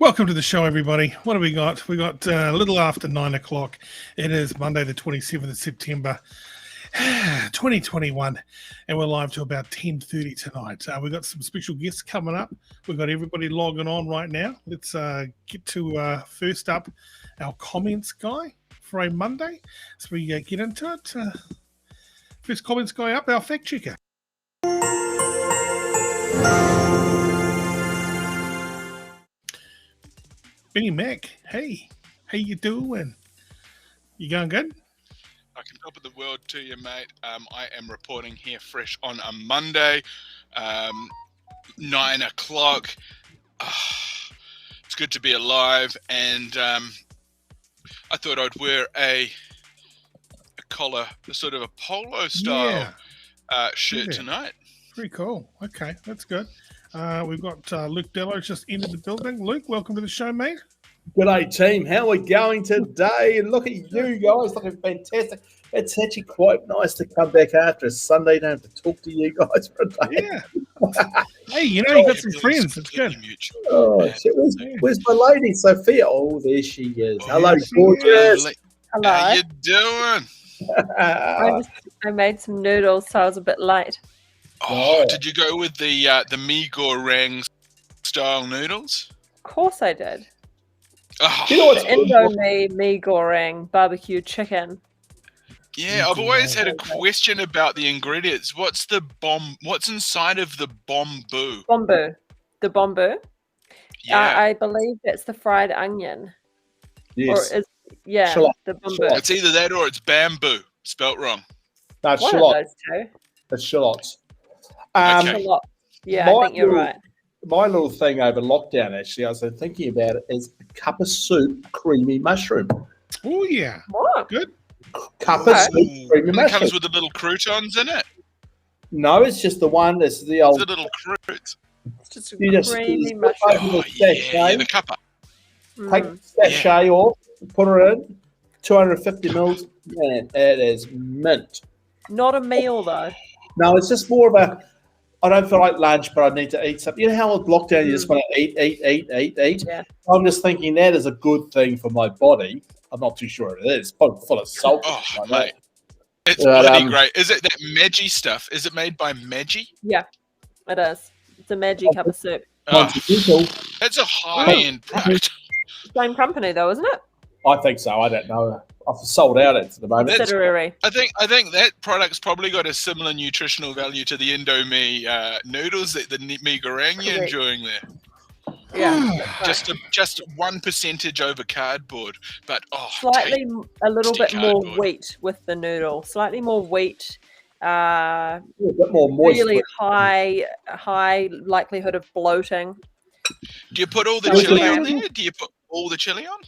Welcome to the show, everybody. What do we got? We got a little after 9 o'clock. It is Monday, the 27th of September, 2021, and we're live to about 10:30 tonight. We've got some special guests coming up. We've got everybody logging on right now. Let's get to first up our comments guy for a Monday. So we get into it. First comments guy up, our fact checker. Benny Mack, hey, how you doing? You going good? I can top of the world to you, mate. I am reporting here fresh on a Monday, 9 o'clock. It's good to be alive, and I thought I'd wear a collar, sort of a polo style shirt tonight. Pretty cool. Okay, that's good. We've got Luke Dallow just entered the building. Luke, welcome to the show, mate. G'day, team. How are we going today? And look at you guys, looking fantastic. It's actually quite nice to come back after a Sunday. Don't have to talk to you guys for a day. Yeah. Hey, you got some friends. It's good. Oh, shit. Where's my lady, Sophia? Oh, there she is. Hello, gorgeous. Hello. How you doing? I made some noodles, so I was a bit late. Oh, did you go with the mee goreng style noodles? Of course I did. Oh, You know what's The Indomie mee goreng barbecue chicken. yeah, I've always had a question about the ingredients. What's inside of the bombu? Bombu. The bombu. Yeah, I believe that's the fried onion. Yes. The bombu. Shallot. it's either that or it's bamboo. Spelt wrong. No, it's One of shallot. those two. It's shallots. Okay. A lot. Yeah, I think you're right. My little thing over lockdown, actually, I was thinking about it, is a cup of soup, creamy mushroom. Oh, yeah. What? Good. Cup of soup, creamy It mushroom. comes with the little croutons in it. No, it's just the one. It's the The old. little croutons. It's just a You just- creamy you just- mushroom. Oh, sachet. yeah, the cuppa. Take the sachet off, put it in, 250 mils. Man, it is mint. Not a meal, though. No, it's just more of a. I don't feel like lunch, but I need to eat something. You know how with lockdown you just want to eat. Yeah. I'm just thinking that is a good thing for my body. I'm not too sure it is. Probably full of salt. Oh, like mate. that. It's But, bloody great. Is it that Maggi stuff? Is it made by Maggi? Yeah, it is. It's a Maggi cup of soup. Oh, Continental. it's a high-end product. Same company, though, isn't it? I think so. I don't know. I've sold out at the moment. Subsidiary. I think that product's probably got a similar nutritional value to the Indomie noodles that the mee goreng you're Correct. enjoying there. Yeah. Just 1% over cardboard, but Slightly a little bit tasty more cardboard. wheat with the noodle. Slightly more wheat. A bit more moist. Really high likelihood of bloating. Do you put all the Sounds chili good. on there? Do you put all the chili on?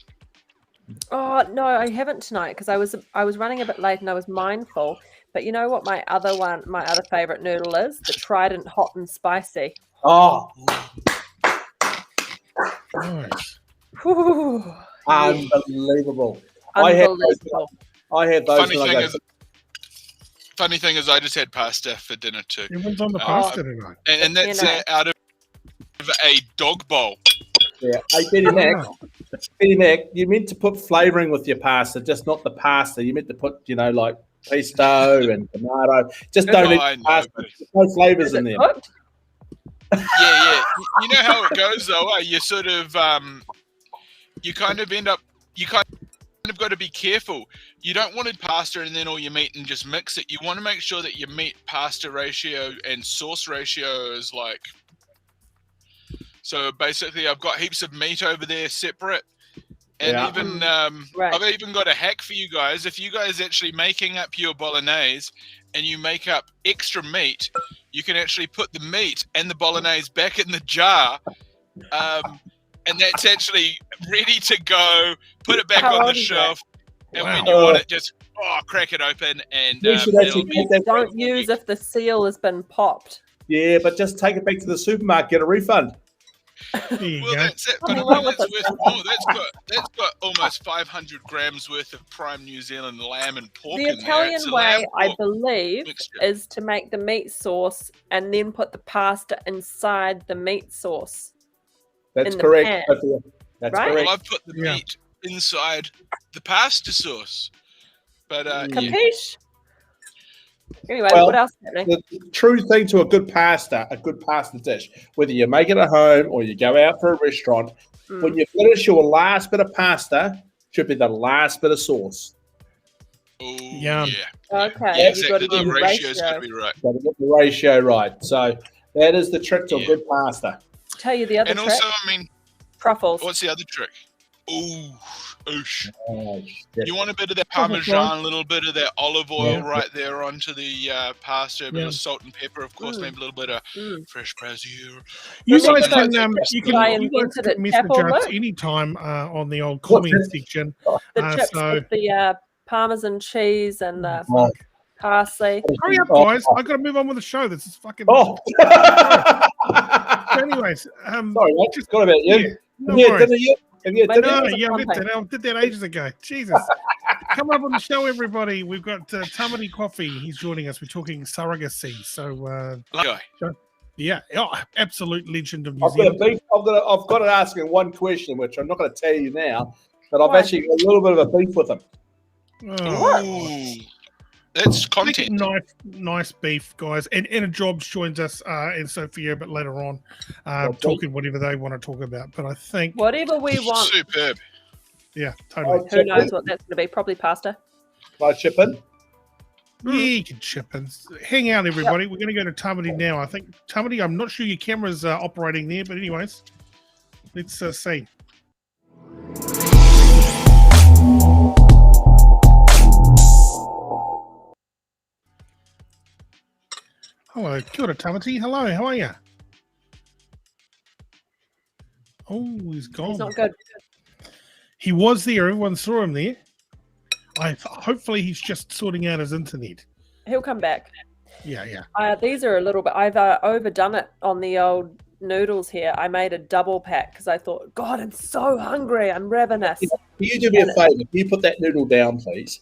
Oh no, I haven't tonight because I was running a bit late and I was mindful. But you know what my other favorite noodle is? The Trident hot and spicy. Oh, Nice. Whew. unbelievable. I have Unbelievable. those Funny when I thing go. is, Funny thing is, I just had pasta for dinner too, Everyone's on the pasta tonight. and that's You know. out of a dog bowl. Yeah. Hey, Benny Mac, you meant to put flavouring with your pasta, just not the pasta. You meant to put, like pesto and tomato. Just don't Oh, eat I know, pasta. buddy. There's no flavours Is in it there. cooked? Yeah. You know how it goes though. You sort of you kind of got to be careful. You don't want pasta and then all your meat and just mix it. You want to make sure that your meat pasta ratio and sauce ratio is like. So basically, I've got heaps of meat over there separate, and Yeah. even Right. I've even got a hack for you guys. If you guys actually making up your bolognese and you make up extra meat, you can actually put the meat and the bolognese back in the jar, and that's actually ready to go. Put it back How on old the is shelf, and when Wow. you want it, just crack it open and You should it'll actually be. take that. Don't use if the seal has been popped. Yeah, but just take it back to the supermarket, get a refund. There you Well, go. that's it. But Nothing I wrong mean, with that's it. worth more. That's got almost 500 grams worth of prime New Zealand lamb and pork The in there. It's Italian a way, lamb I pork believe, mixture. is to make the meat sauce and then put the pasta inside the meat sauce. That's In the correct. pan. Sophia. That's Right. correct. Well, I've put the meat inside the pasta sauce. But yeah. Capiche? Anyway, Well, what else is happening? The true thing to a good pasta dish, whether you make it at home or you go out for a restaurant, when you finish your last bit of pasta, should be the last bit of sauce. Oh, Yum. yeah. Okay, Yeah, you've got to exactly. get The the ratio's got ratio. to be right. Got to get the ratio right. So that is the trick to a good pasta. Tell you the other And trick. also, I mean, Truffles. what's the other trick? Ooh, oosh. Oh, You want a bit of that Truffles, Parmesan, a little bit of that olive oil Yeah. right there onto the pasta, a bit Yeah. of salt and pepper, of course, maybe a little bit of fresh basil. You Well, guys something can like you that. I can invented it, message Chapel us Look. anytime on the old comment section. The chips so with the Parmesan cheese and the Oh. parsley. hurry up, guys! I got to move on with the show. This is fucking. Oh. So anyways, Sorry, mate. just Got about you. yeah, no Yeah, worries. dinner yet? Have you had My dinner? No, was a yeah, I fun did that ages ago. Jesus. Come up on the show, everybody. We've got Tamati Coffey. He's joining us. We're talking surrogacy. So, Guy. yeah, absolute legend of New I've got, Zealand. I've got to ask him one question, which I'm not going to tell you now, but I've Why? actually got a little bit of a beef with him. Oh, Ooh, that's content. nice beef, guys. And a Jobz joins us and Sophia a bit later on, talking whatever they want to talk about. But I think, Whatever we want. Superb. yeah, totally. Who knows what that's going to be? Probably pasta. Can I chip in? Yeah, you can chip in. Hang out, everybody. We're going to go to Tamati now. I think, Tamati, I'm not sure your camera's operating there, but anyways, let's see. Hello, kia ora, Tamati. Hello, how are you? Oh, he's gone. He's not good. He was there. Everyone saw him there. Hopefully, he's just sorting out his internet. He'll come back. Yeah. These are a little bit. I've overdone it on the old noodles here. I made a double pack because I thought, God, I'm so hungry. I'm ravenous. Can you do me a favour? Can you put that noodle down, please?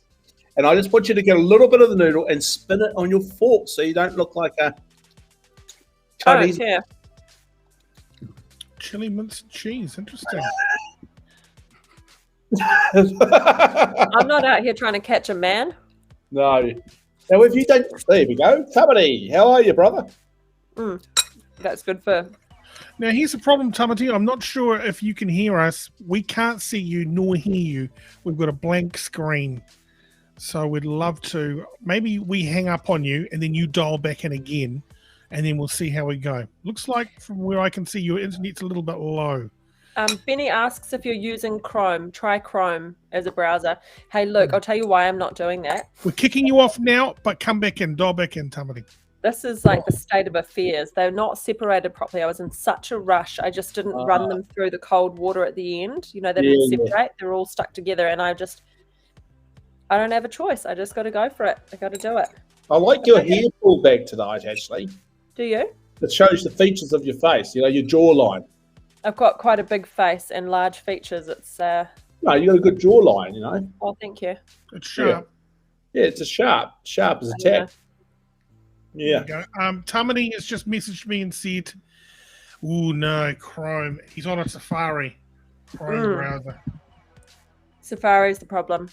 And I just want you to get a little bit of the noodle and spin it on your fork so you don't look like a Chinese. Oh, yeah. Chili minced cheese. Interesting. I'm not out here trying to catch a man. No. Now, if you don't, there we go. Tamati, how are you, brother? That's good for. Now, here's the problem, Tamati. I'm not sure if you can hear us. We can't see you nor hear you. We've got a blank screen. So we'd love to. Maybe we hang up on you and then you dial back in again and then we'll see how we go. Looks like from where I can see your internet's a little bit low. Benny asks if you're using Chrome. Try Chrome as a browser. Hey, look, I'll tell you why I'm not doing that. We're kicking you off now, but come back in, dial back in, Tamati. This is like the state of affairs. They're not separated properly. I was in such a rush. I just didn't run them through the cold water at the end. You know, they didn't separate. They're all stuck together. And I don't have a choice. I just got to go for it. I got to do it. I like your hair pulled back tonight, actually. Do you? It shows the features of your face, you know, your jawline. I've got quite a big face and large features. It's No, you got a good jawline, you know. oh, thank you. It's sharp. Yeah, it's a sharp as a tack. Yeah. There you go. Tamati has just messaged me and said, "Ooh, no, Chrome. He's on a Safari Chrome browser. Safari's the problem.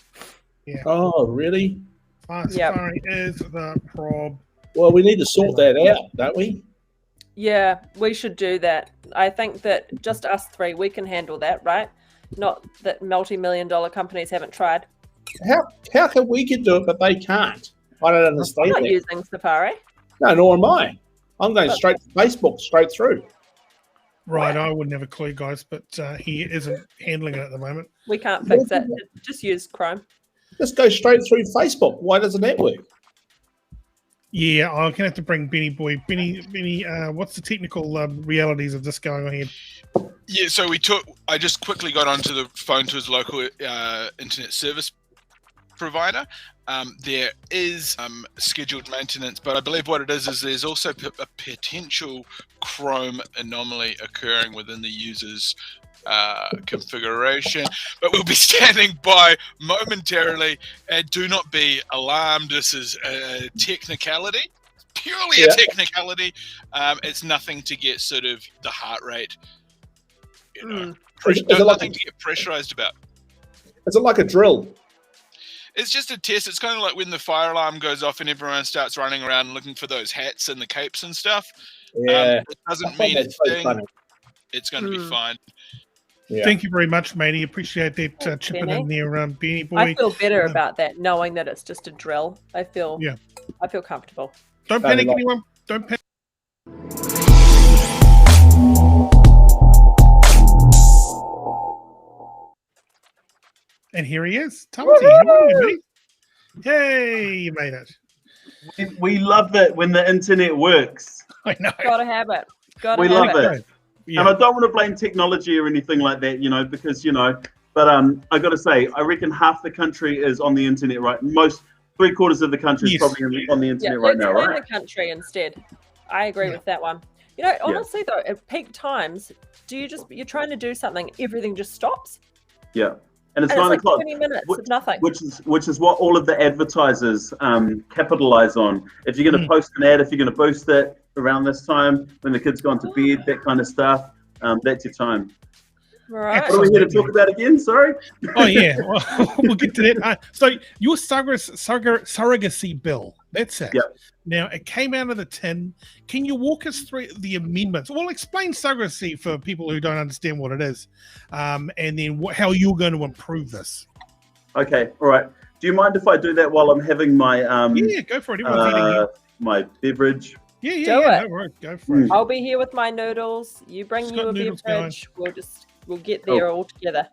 Yeah. Oh, really? Safari is the prob. Well, we need to sort that out, don't we? Yeah, we should do that. I think that just us three, we can handle that, right? Not that multi-million-dollar companies haven't tried. How can we do it, but they can't? I don't I'm understand not that. using Safari. No, nor am I. I'm going straight to Facebook, straight through. Right, I wouldn't have a clue, guys, but he isn't handling it at the moment. We can't fix it. Just use Chrome. Just go straight through Facebook. Why doesn't that work? Yeah, I'm gonna have to bring Benny Boy. Benny, what's the technical realities of this going on here? Yeah, so I just quickly got onto the phone to his local internet service provider. There is scheduled maintenance, but I believe what it is there's also a potential Chrome anomaly occurring within the user's configuration, but we'll be standing by momentarily, and do not be alarmed. This is a technicality, purely a technicality. It's nothing to get sort of the heart rate You know, Is it There's like nothing to get pressurized about. Is it like a drill? It's just a test. It's kind of like when the fire alarm goes off and everyone starts running around looking for those hats and the capes and stuff. Yeah. It doesn't mean that's so funny. it's going to be fine. Yeah. Thank you very much, matey. Appreciate that Thanks, chipping Benny. in there, Benny boy. I feel better about that, knowing that it's just a drill. I feel comfortable. Don't panic, anyone. Don't panic. And here he is, Tamati. How are you, mate? Hey, you made it. We love that when the internet works. I know. Gotta have it. We love it. Yeah. And I don't want to blame technology or anything like that, because, but I got to say, I reckon half the country is on the internet, right? Three-quarters of the country is probably on the internet right now, right? the country instead. I agree with that one. Honestly though, at peak times, you're trying to do something, everything just stops? Yeah. And it's And 9 like o'clock. 20 minutes of nothing. Which is what all of the advertisers capitalize on. If you're going to post an ad, if you're going to boost it around this time, when the kids gone to bed, that kind of stuff, that's your time. Right. What are we here to talk about again? Sorry? Oh, yeah. Well, we'll get to that. So your surrogacy bill, that's it. Yep. Now, it came out of the tin. Can you walk us through the amendments? Well, explain surrogacy for people who don't understand what it is, and then how you're going to improve this. Okay, all right. Do you mind if I do that while I'm having my yeah, go for it. Everyone's eating here. my beverage? Yeah, Do it. No worries. Go for it. I'll be here with my noodles. You bring you a noodles beverage. We'll get there all together.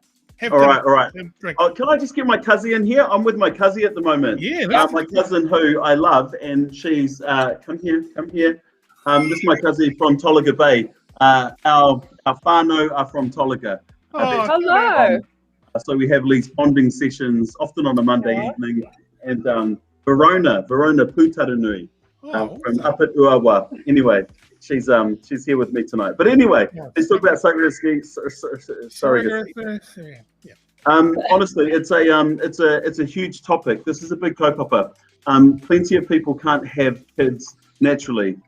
All right. Oh, can I just get my cousin in here? I'm with my cousin at the moment. Yeah, my cousin who I love, and she's come here. This is my cousin from Tolaga Bay. Our whānau are from Tolaga. Oh, hello. So we have these bonding sessions often on a Monday evening, and Verona Putaranui from up at Uawa. Anyway, she's here with me tonight. But anyway, let's talk about surrogacy. Yeah. Honestly, it's a huge topic. This is a big kaupapa. Plenty of people can't have kids naturally.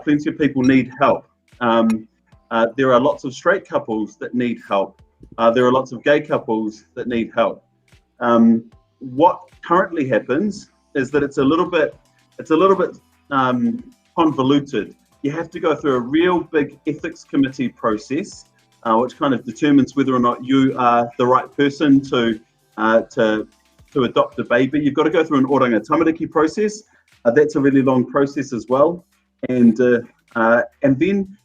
Plenty of people need help. There are lots of straight couples that need help. There are lots of gay couples that need help. What currently happens is that it's a little bit convoluted. You have to go through a real big ethics committee process, which kind of determines whether or not you are the right person to adopt a baby. You've got to go through an oranga tamariki process. That's a really long process as well, and then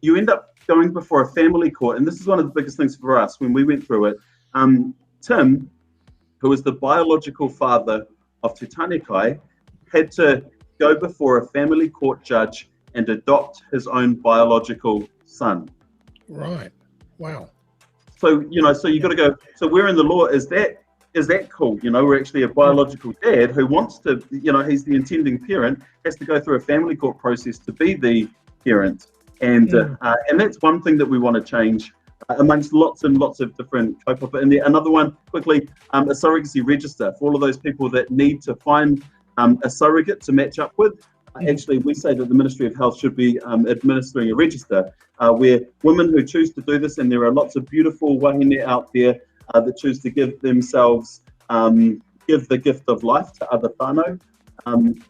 you end up going before a family court, and this is one of the biggest things for us when we went through it. Tim, who is the biological father of Te Tanekai, had to go before a family court judge and adopt his own biological son. Right. Wow. So you got to go. So where in the law is that cool? We're actually a biological dad who wants to. He's the intending parent, has to go through a family court process to be the parent, and that's one thing that we want to change amongst lots and lots of different kaupapa. And another one quickly, a surrogacy register for all of those people that need to find a surrogate to match up with. Actually, we say that the Ministry of Health should be administering a register where women who choose to do this, and there are lots of beautiful wahine out there that choose to give themselves, give the gift of life to other whānau.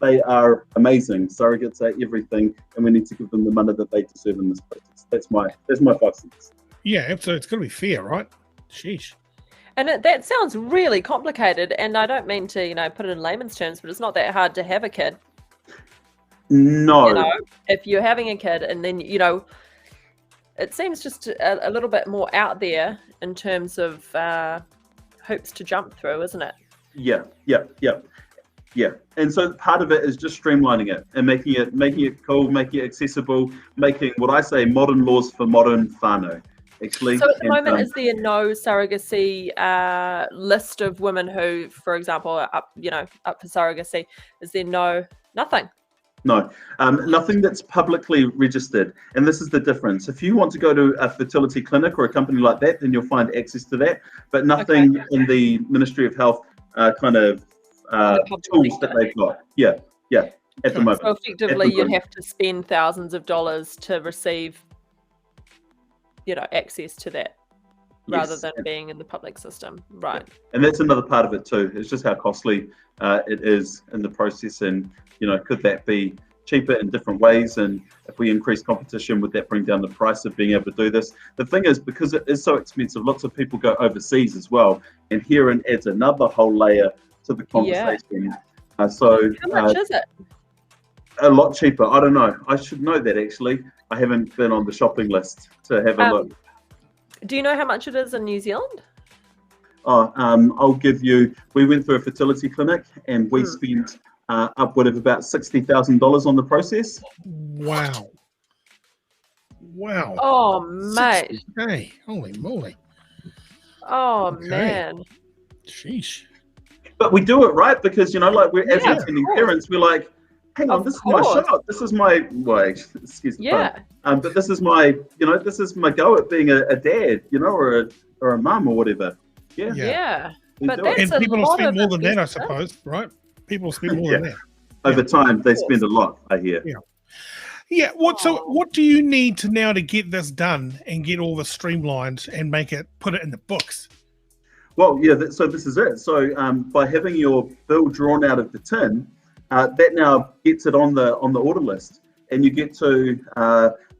They are amazing. Surrogates are everything, and we need to give them the money that they deserve in this process. That's my 5 cents. Yeah, so it's got to be fair, right? Sheesh. And that sounds really complicated, and I don't mean to, put it in layman's terms, but it's not that hard to have a kid. No. If you're having a kid, and then, it seems just a little bit more out there in terms of hoops to jump through, isn't it? Yeah. And so part of it is just streamlining it and making it cool, making it accessible, making what I say modern laws for modern whānau. Actually, so at the moment, is there no surrogacy list of women who, for example, are up for surrogacy? Is there nothing? No, nothing that's publicly registered. And this is the difference. If you want to go to a fertility clinic or a company like that, then you'll find access to that. But nothing in the Ministry of Health tools that they've got. Yeah, at the moment. So effectively, you'd have to spend thousands of dollars to receive access to that rather Yes. than being in the public system. Right. And that's another part of it too. It's just how costly it is in the process, and could that be cheaper in different ways? And if we increase competition, would that bring down the price of being able to do this? The thing is, because it is so expensive, lots of people go overseas as well, and herein adds another whole layer to the conversation. So How much is it? a lot cheaper. I don't know. I should know that actually. I haven't been on the shopping list to have a look. Do you know how much it is in New Zealand? I'll give you. We went through a fertility clinic and we spent upward of about $60,000 on the process. Wow. Wow. Oh, mate. Hey, holy moly. Oh, Okay. man. Sheesh. But we do it right because we're as Yeah, attending of course. parents, we're like, hang on, Of this is my course. shot. This is my excuse the Yeah. pun. But this is my this is my go at being a dad, or a mum or whatever. Yeah. Yeah. we But do it. that's And people a will lot spend of more than that, I investment. suppose, right? People will spend more than that. Over time they spend a lot, I hear. Yeah. What do you need to now to get this done and get all the streamlined and put it in the books? Well, yeah, so this is it. So by having your bill drawn out of the tin, that now gets it on the order list, and you get to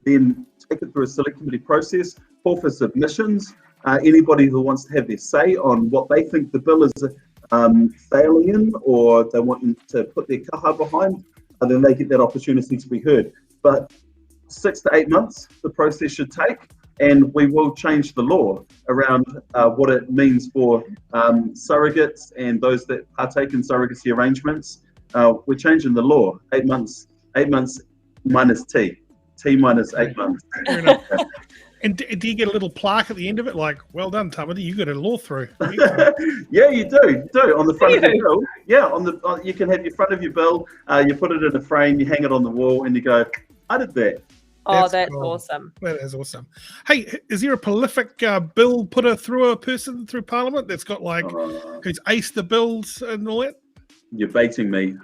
then take it through a select committee process, call for submissions. Anybody who wants to have their say on what they think the bill is failing in, or they want to put their kaha behind, then they get that opportunity to be heard. But 6 to 8 months the process should take, and we will change the law around what it means for surrogates and those that partake in surrogacy arrangements. We're changing the law. 8 months minus T minus 8 months. Fair enough. And do you get a little plaque at the end of it, like, well done, Tamati, you got a law through? Yeah, you do on the front of your bill. Yeah, you can have your front of your bill. You put it in a frame, you hang it on the wall, and you go, I did that. Oh, that's cool. awesome. That is awesome. Hey, is there a prolific bill putter through a person through Parliament that's got who's aced the bills and all that? You're baiting me.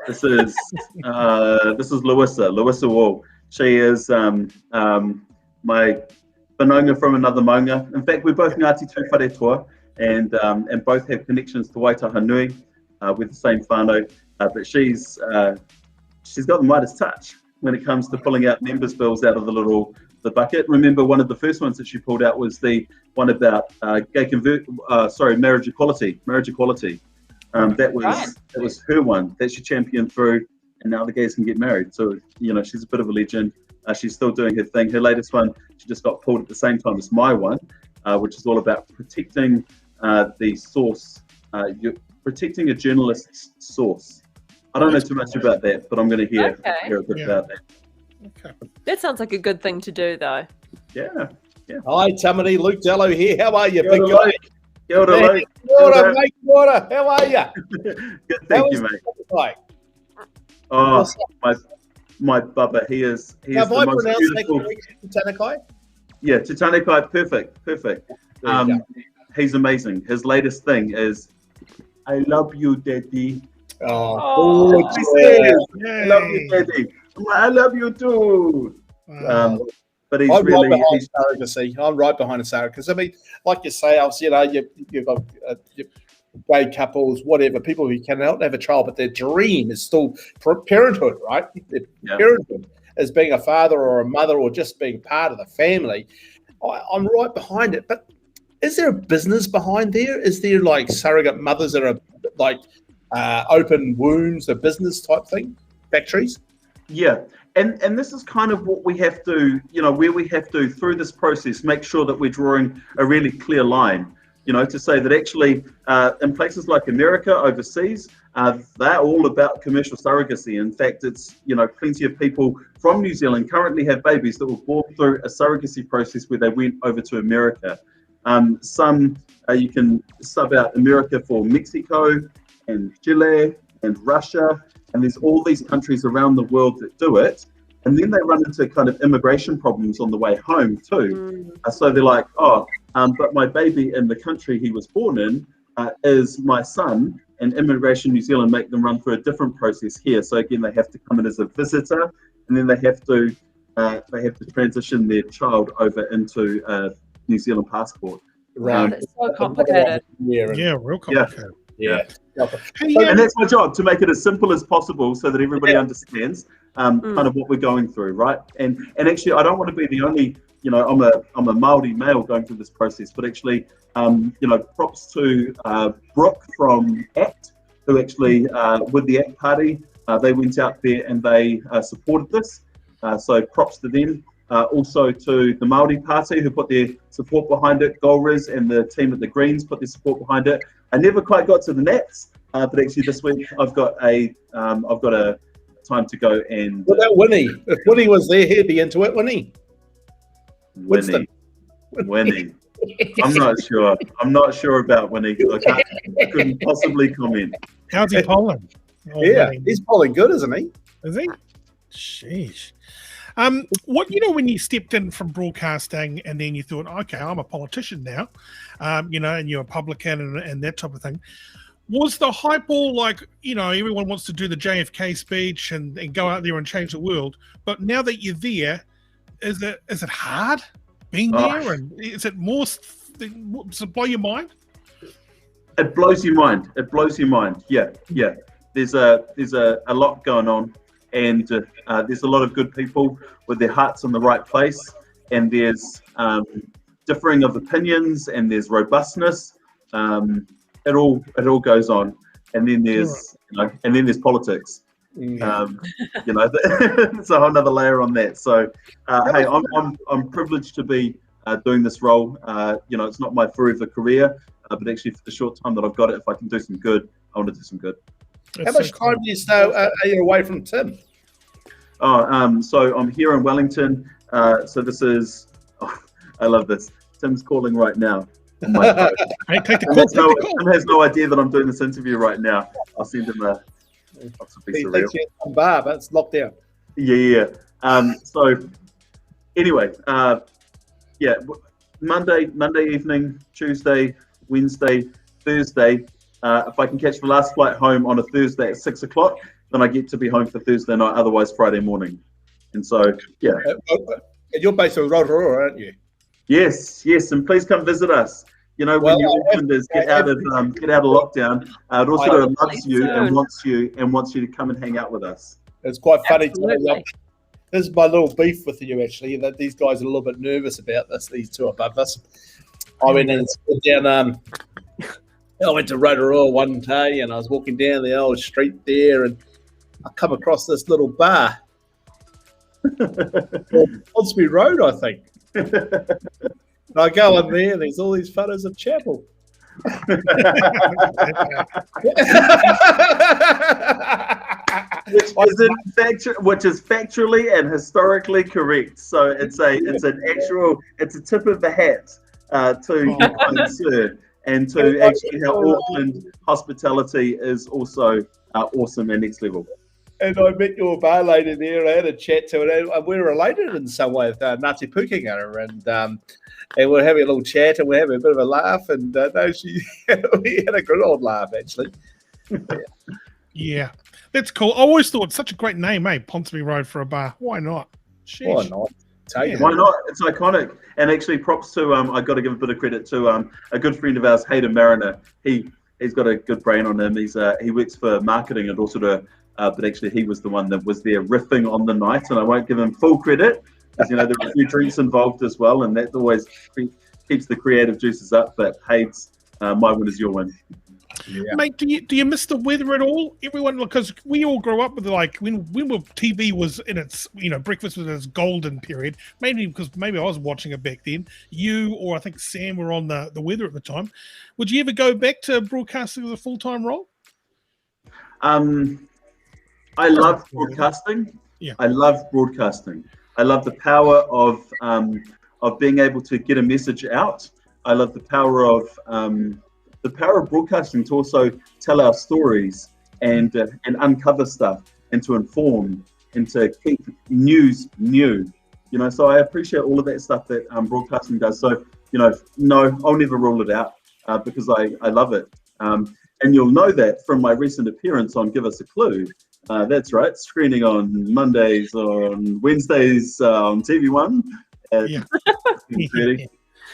This is Louisa Wall. She is my whananga from another maunga. In fact, we're both Ngāti Tū Whare and both have connections to Waitahanui with the same whānau. But she's got the Midas touch when it comes to pulling out members' bills out of the bucket. Remember, one of the first ones that she pulled out was the one about marriage equality. That was her one that she championed through, and now the gays can get married. So she's a bit of a legend. She's still doing her thing. Her latest one, she just got pulled at the same time as my one, which is all about protecting the source. You're protecting a journalist's source. I don't know too much about that, but I'm going to hear a bit about that. Okay. That sounds like a good thing to do, though. Yeah. Hi, Tamati, Luke Dallow here. How are you, Kia big ora, guy? Luke. Kia ora, Luke. Kia ora, mate. Kia ora. How are you? Good, thank you, mate. Like, Oh, my bubba, he is have the I most pronounced beautiful. that correctly, Tanakai? Yeah, Titanekai, perfect. There you go. He's amazing. His latest thing is, I love you, Daddy. Oh, He says, Yay. I love you, Daddy. I'm like, I love you too. Wow. But he's I'm really, right behind surrogacy. I'm right behind a surrogate because I mean, like you say, you've got gay couples, whatever, people who cannot have a child, but their dream is still parenthood, right? Parenthood as being a father or a mother or just being part of the family. I'm right behind it, but is there a business behind there? Is there like surrogate mothers that are like open wombs, a business type thing, factories? Yeah. And this is kind of what we have to, where we have to, through this process, make sure that we're drawing a really clear line, to say that actually in places like America, overseas, they're all about commercial surrogacy. In fact, it's, plenty of people from New Zealand currently have babies that were born through a surrogacy process where they went over to America. Some you can sub out America for Mexico and Chile and Russia. And there's all these countries around the world that do it. And then they run into kind of immigration problems on the way home too. So they're like, but my baby in the country he was born in is my son, and Immigration New Zealand make them run through a different process here. So again, they have to come in as a visitor, and then they have to they have to transition their child over into a New Zealand passport. Right. It's so complicated. Yeah, real complicated. Yeah. And that's my job, to make it as simple as possible so that everybody understands kind of what we're going through, right? And actually, I don't want to be the only, I'm a Māori male going through this process, but actually, props to Brooke from ACT, who actually, with the ACT party, they went out there and they supported this. So props to them. Also to the Māori Party, who put their support behind it. Golriz and the team at the Greens put their support behind it. I never quite got to the Nats, but actually this week I've got a time to go and. What about Winnie? If Winnie was there, he'd be into it, wouldn't he? Winnie. I'm not sure. I'm not sure about Winnie. I couldn't possibly comment. How's he polling? He's polling good, isn't he? Is he? Sheesh. What when you stepped in from broadcasting and then you thought, okay, I'm a politician now, and you're a publican and that type of thing. Was the hype all like, everyone wants to do the JFK speech and go out there and change the world? But now that you're there, is it hard being there? And is it more? Does it blow your mind? It blows your mind. It blows your mind. Yeah. There's a lot going on. And there's a lot of good people with their hearts in the right place, and there's differing of opinions, and there's robustness. It all goes on, and then there's politics. It's a whole other layer on that. So hey, I'm privileged to be doing this role. It's not my forever career, but actually for the short time that I've got it, if I can do some good, I want to do some good. How much time do you stay? Are you away from Tim? So I'm here in Wellington. So this is, I love this. Tim's calling right now. On my phone. Hey, take the call. Tim has no idea that I'm doing this interview right now. I'll send him a piece of real. Bar, but it's locked down. Yeah. So anyway, Monday evening, Tuesday, Wednesday, Thursday. If I can catch the last flight home on a Thursday at 6 o'clock, then I get to be home for Thursday night, otherwise Friday morning. And so, yeah. You're based in Rotorua, aren't you? Yes, and please come visit us. When you mentioned is get out of lockdown, it also loves you and wants you to come and hang out with us. It's quite funny. This is my little beef with you, actually, that these guys are a little bit nervous about this, these two above us. I went and down, I went to Rotorua one day and I was walking down the old street there and I come across this little bar. Ponsby Road, I think. And I go in there and there's all these photos of Chapel. Which is factually and historically correct. So it's a tip of the hat to you, kind sir, and to actually how Auckland hospitality is also awesome and next level. And I met your bar lady there. I had a chat to her, and we're related in some way with Ngāti Pukenga, and we're having a little chat, and we're having a bit of a laugh, and we had a good old laugh, actually. Yeah, that's cool. I always thought such a great name, Ponsby Road for a bar. Why not? Sheesh. Why not? Why not? It's iconic. And actually, props to I got to give a bit of credit to a good friend of ours, Hayden Mariner. He's got a good brain on him. He works for marketing and also but actually he was the one that was there riffing on the night, and I won't give him full credit because there are a few drinks involved as well, and that always keeps the creative juices up. But Hayes, my win is your win. Yeah. Mate, do you miss the weather at all? Everyone, because we all grew up with when TV was in its breakfast was in its golden period. Maybe because I was watching it back then. You or I think Sam were on the weather at the time. Would you ever go back to broadcasting as a full-time role? I love broadcasting. Yeah. I love broadcasting. I love the power of being able to get a message out. I love the power of broadcasting to also tell our stories and uncover stuff and to inform and to keep news new. So I appreciate all of that stuff that broadcasting does. So no, I'll never rule it out because I love it. And you'll know that from my recent appearance on Give Us a Clue. That's right, screening on Mondays, on Wednesdays on TV1. Yeah.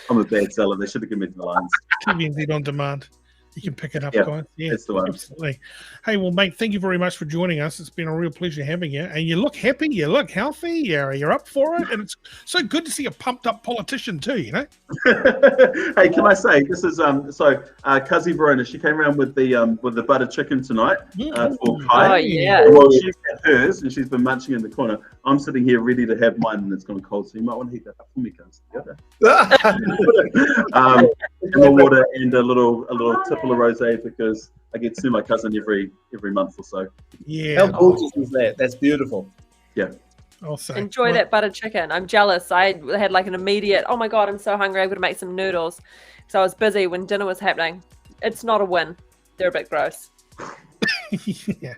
I'm a bad seller. They should have given me the lines. TVNZ on demand. You can pick it up, Yeah, guys. Yeah, that's the one. Absolutely. Hey, well, mate, thank you very much for joining us. It's been a real pleasure having you. And you look happy, you look healthy, you're up for it. And it's so good to see a pumped up politician too, you know? Hey, can I say, this is Kazi Verona, she came around with the butter chicken tonight for Kai. Oh, yeah. Well, she's had hers and she's been munching in the corner. I'm sitting here ready to have mine and it's gone cold, so you might want to heat that up for me, Kaz. More water and a little tipple of rosé because I get to see my cousin every month or so. Yeah. How gorgeous is that? That's beautiful. Yeah. Also, Enjoy that buttered chicken. I'm jealous. I had like an immediate, oh my God, I'm so hungry. I've got to make some noodles. So I was busy when dinner was happening. It's not a win. They're a bit gross. Yeah.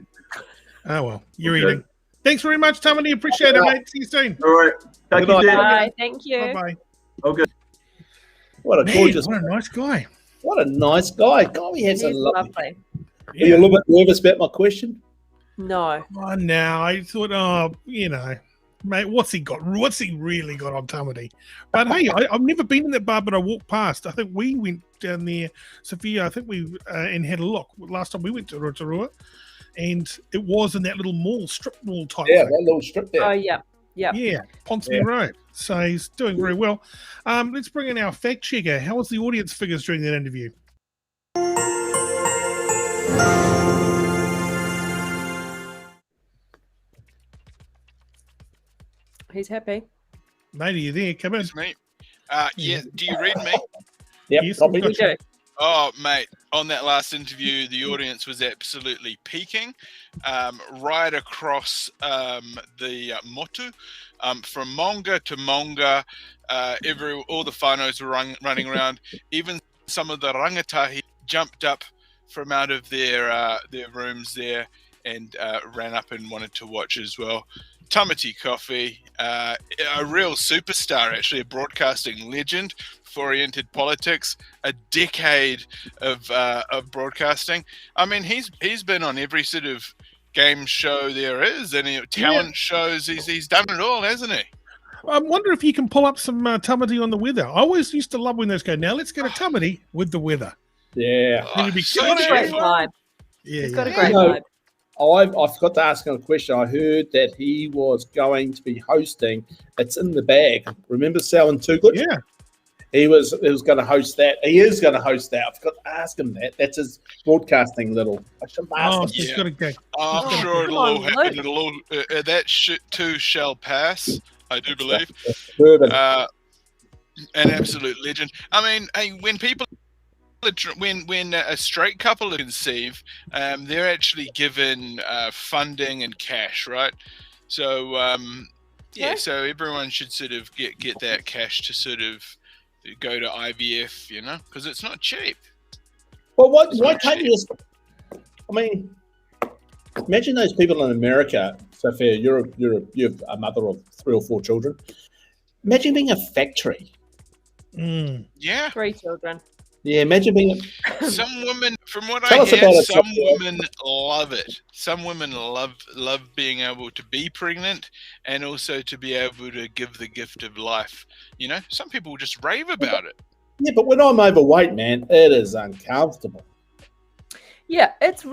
Oh, well, you're eating. Thanks very much, Tamati. Appreciate it, mate. See you soon. All right. Thank you, Dan. Bye. Thank you. Bye-bye. Okay. What a Man, gorgeous, what a nice guy. what a nice guy. God, we had He's some lovely. lovely. Are you a little bit nervous about my question? No. Oh, now I thought, you know, mate, what's he got? What's he really got on Tamati? But hey, I've never been in that bar, but I walked past. I think we went down there, Sophia. I think we and had a look last time we went to Rotorua, and it was in that little mall, strip mall type. Yeah, thing. that little strip there. Oh, yeah. Yeah. Yeah, Ponsonby Road. So he's doing very well. Let's bring in our fact checker. How was the audience figures during that interview? He's happy. Mate, are you there? Come in. It's me. Yeah. Do you read me? Yep, Yes, copy. We do. Oh, mate, on that last interview, the audience was absolutely peaking right across the motu. From Monga to Monga, all the whānaus were running around. Even some of the rangatahi jumped up from out of their rooms there and ran up and wanted to watch as well. Tamati Coffey, a real superstar, actually, a broadcasting legend for oriented politics, a decade of broadcasting. I mean, he's been on every sort of game show there is, and talent shows. He's done it all, hasn't he? I wonder if you can pull up some Tamati on the weather. I always used to love when those go, now let's get a Tamati with the weather. Yeah. Oh, It'd be so so He's got a great cheerful. vibe. Yeah, He's got a yeah. great You know, vibe. I forgot to ask him a question. I heard that he was going to be hosting It's in the Bag. Remember Selling Too Good? Yeah. He was going to host that. He is going to host that. I forgot to ask him that. That's his broadcasting little. I should have Oh, asked him. she's Yeah. got to go. I'm Oh, sure come it'll all on, happen. Luke. It'll all that shit too shall pass. I do believe. Bourbon. An absolute legend. I mean, hey, when a straight couple conceive, they're actually given funding and cash, right? So Yeah. so everyone should sort of get that cash to sort of go to IVF, you know, because it's not cheap. Well, why not can't you just? I mean, imagine those people in America. Sophia, you're a mother of 3 or 4 children. Imagine being a factory. Mm. Yeah. 3 children. Yeah, imagine being. Some women, from what Tell I us hear, about it, some Sophia. women love it. Some women love being able to be pregnant and also to be able to give the gift of life. You know, some people just rave about it. Yeah, but when I'm overweight, man, it is uncomfortable. Yeah, it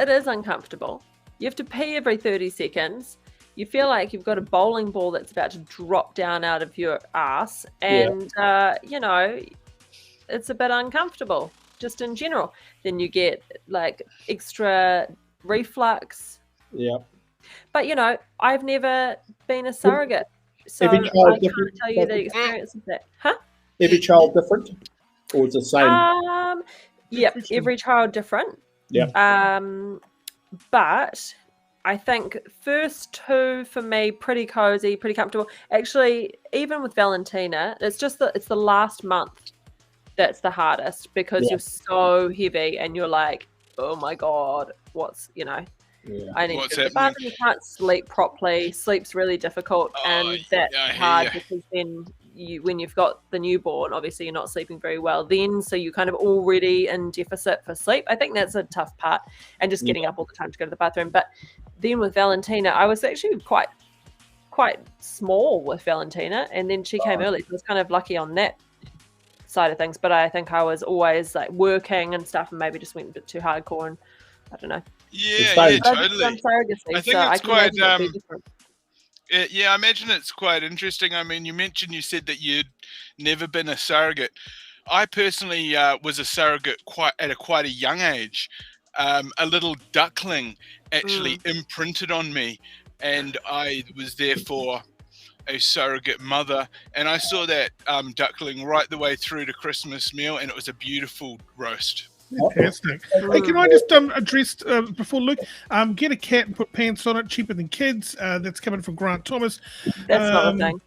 is uncomfortable. You have to pee every 30 seconds. You feel like you've got a bowling ball that's about to drop down out of your ass. And, you know, it's a bit uncomfortable just in general. Then you get like extra reflux. Yeah. But, you know, I've never been a surrogate. So Every I child can't different. tell you the experience of that. Huh? Every child different, or it's the same? Yeah, every child different. Yeah. But I think first 2 for me, pretty cozy, pretty comfortable. Actually, even with Valentina, it's the last month that's the hardest because you're so heavy and you're like, oh my God, I need What's to go to the happening? bathroom. You can't sleep properly. Sleep's really difficult, and that's I hear hard ya. because then when you've got the newborn, obviously you're not sleeping very well then, so you're kind of already in deficit for sleep. I think that's a tough part, and just getting up all the time to go to the bathroom. But then with Valentina, I was actually quite small with Valentina, and then she came early, so I was kind of lucky on that side of things. But I think I was always like working and stuff, and maybe just went a bit too hardcore, and I don't know. Yeah, But totally. I've done surrogacy, I think so it's can quite, imagine it'd be different. Yeah, I imagine it's quite interesting. I mean, you said that you'd never been a surrogate. I personally was a surrogate at quite a young age. A little duckling actually imprinted on me, and I was therefore a surrogate mother. And I saw that duckling right the way through to Christmas meal, and it was a beautiful roast. Fantastic. Hey, can I just address before Luke? Get a cat and put pants on it. Cheaper than kids. That's coming from Grant Thomas. That's not a thing.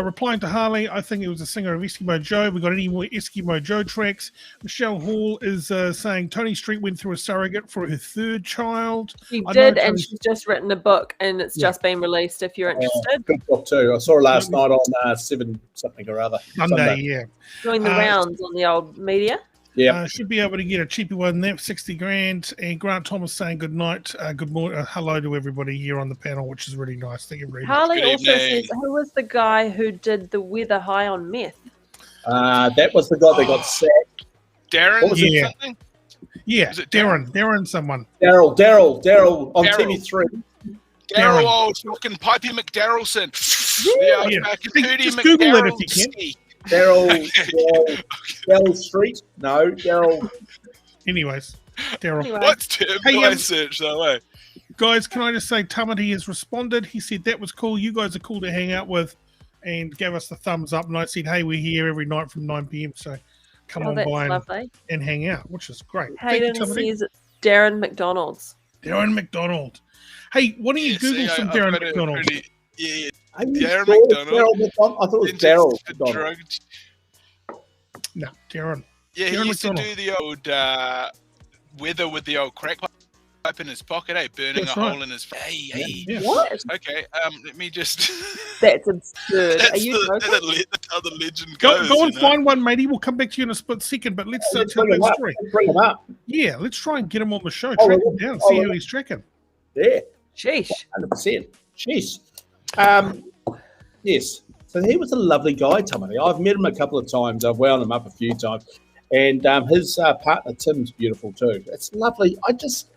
Replying to Harley, I think it was a singer of Eskimo Joe. We got any more Eskimo Joe tracks? Michelle Hall is saying Tony Street went through a surrogate for her third child. She did, and she's just written a book, and it's just been released. If you're interested, Good book too. I saw it last night on 7 something or other. Sunday, yeah. doing the rounds on the old media. Yeah, should be able to get a cheaper one than that, 60 grand. And Grant Thomas saying good night, good morning, hello to everybody here on the panel, which is really nice. Thank you very much. Harley Good also evening. says, who was the guy who did the weather high on meth? that was the guy that got sacked. Darren, What was it? Yeah. something? Yeah, Was it Darren someone. Daryl on Daryl. TV3. Daryl, Darren. old fucking Pipey McDarrelson. Yeah. Back in Just 30 Google it if you can. McDarrelski. Daryl Street. No, Daryl. Anyways, Daryl. Anyway. What term Hey, do I search that way? Guys, can I just say Tamati has responded. He said that was cool. You guys are cool to hang out with, and gave us the thumbs up. And I said, hey, we're here every night from 9 p.m. So come on that's by lovely. and hang out, which is great. Thank you, Hayden Tamati. says it's Darren McDonald's. Darren McDonald. Hey, why don't you Google some Darren McDonald? Yeah, Are you Darren sure it's McDonald. Daryl McDonald? I thought it was Into Daryl the McDonald. drugged- No, Darren. Yeah, Darren he used McDonald. to do the old weather with the old crack pipe in his pocket, burning That's a right. hole in his Hey. Yeah. What? Okay, let me just. That's absurd. That's Are you joking? that's how the legend Go goes. and find one, matey. We'll come back to you in a split second, but let's Let's tell bring him that up. story. Let's bring him up. Yeah, let's try and get him on the show. Oh, Track well, him down, oh, see well. how he's tracking. Yeah, Sheesh. 100%. Jeez. Yes. So he was a lovely guy, Tamati. I've met him a couple of times. I've wound him up a few times. And his partner, Tim's beautiful too. It's lovely. I just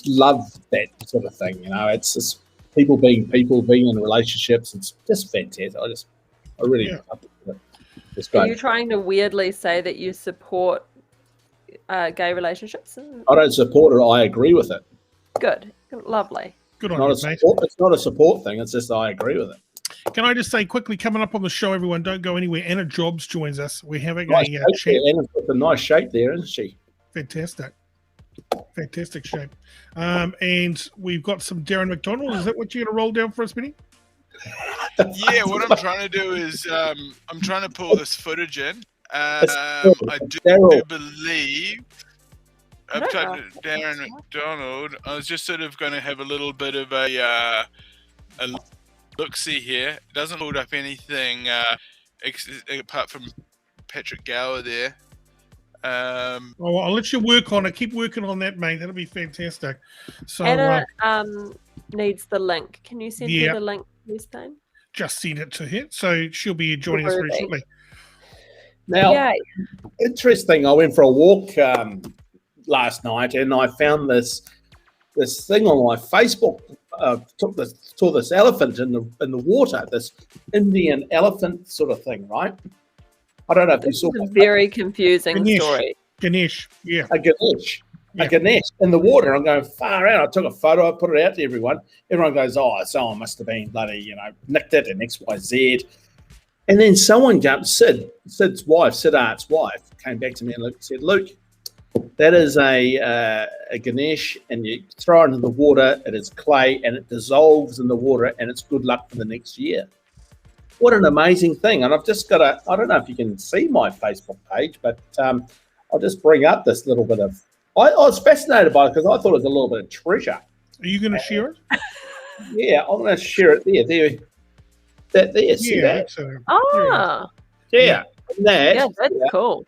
love that sort of thing. You know, it's just people being in relationships. It's just fantastic. I really love it. It's Are great. you trying to weirdly say that you support gay relationships? I don't support it. I agree with it. Good. Lovely. Good It's on not, you, mate. it's not a support thing. It's just I agree with it. Can I just say quickly, coming up on the show, everyone, don't go anywhere. Anna Jobz joins us. We're having Nice a shape chat. there. Anna's got a nice shape there, isn't she? Fantastic shape. And we've got some Darren McDonald. Is that what you're going to roll down for us, Benny? Yeah, what I'm trying to do is I'm trying to pull this footage in. I do Daryl. believe I've typed Darren McDonald. I was just sort of going to have a little bit of a look-see here. It doesn't hold up anything apart from Patrick Gower there. Well, I'll let you work on it. Keep working on that, mate. That'll be fantastic. So Anna needs the link. Can you send yeah. her the link, please, Thane? just send it to her. So she'll be joining us very shortly. Now, Yay. interesting. I went for a walk last night, and I found this thing on my Facebook. Saw this elephant in the water. This Indian elephant sort of thing, right? I don't know if you This saw is a very confusing Ganesh. story. Ganesh, yeah. a Ganesh. Yeah. A Ganesh in the water. I'm going far out. I took a photo. I put it out to everyone. Everyone goes, "Oh, someone must have been bloody, nicked it and XYZ." And then someone Sid's wife, Sid Art's wife, came back to me and said, "Luke, that is a Ganesh, and you throw it into the water. It is clay, and it dissolves in the water, and it's good luck for the next year." What an amazing thing! And I've just got I don't know if you can see my Facebook page, but I'll just bring up this little bit of. I was fascinated by it because I thought it was a little bit of treasure. Are you going to share it? Yeah, I'm going to share it there. That there, see Yeah, that? so, Ah, Yeah. And that yeah, that's cool.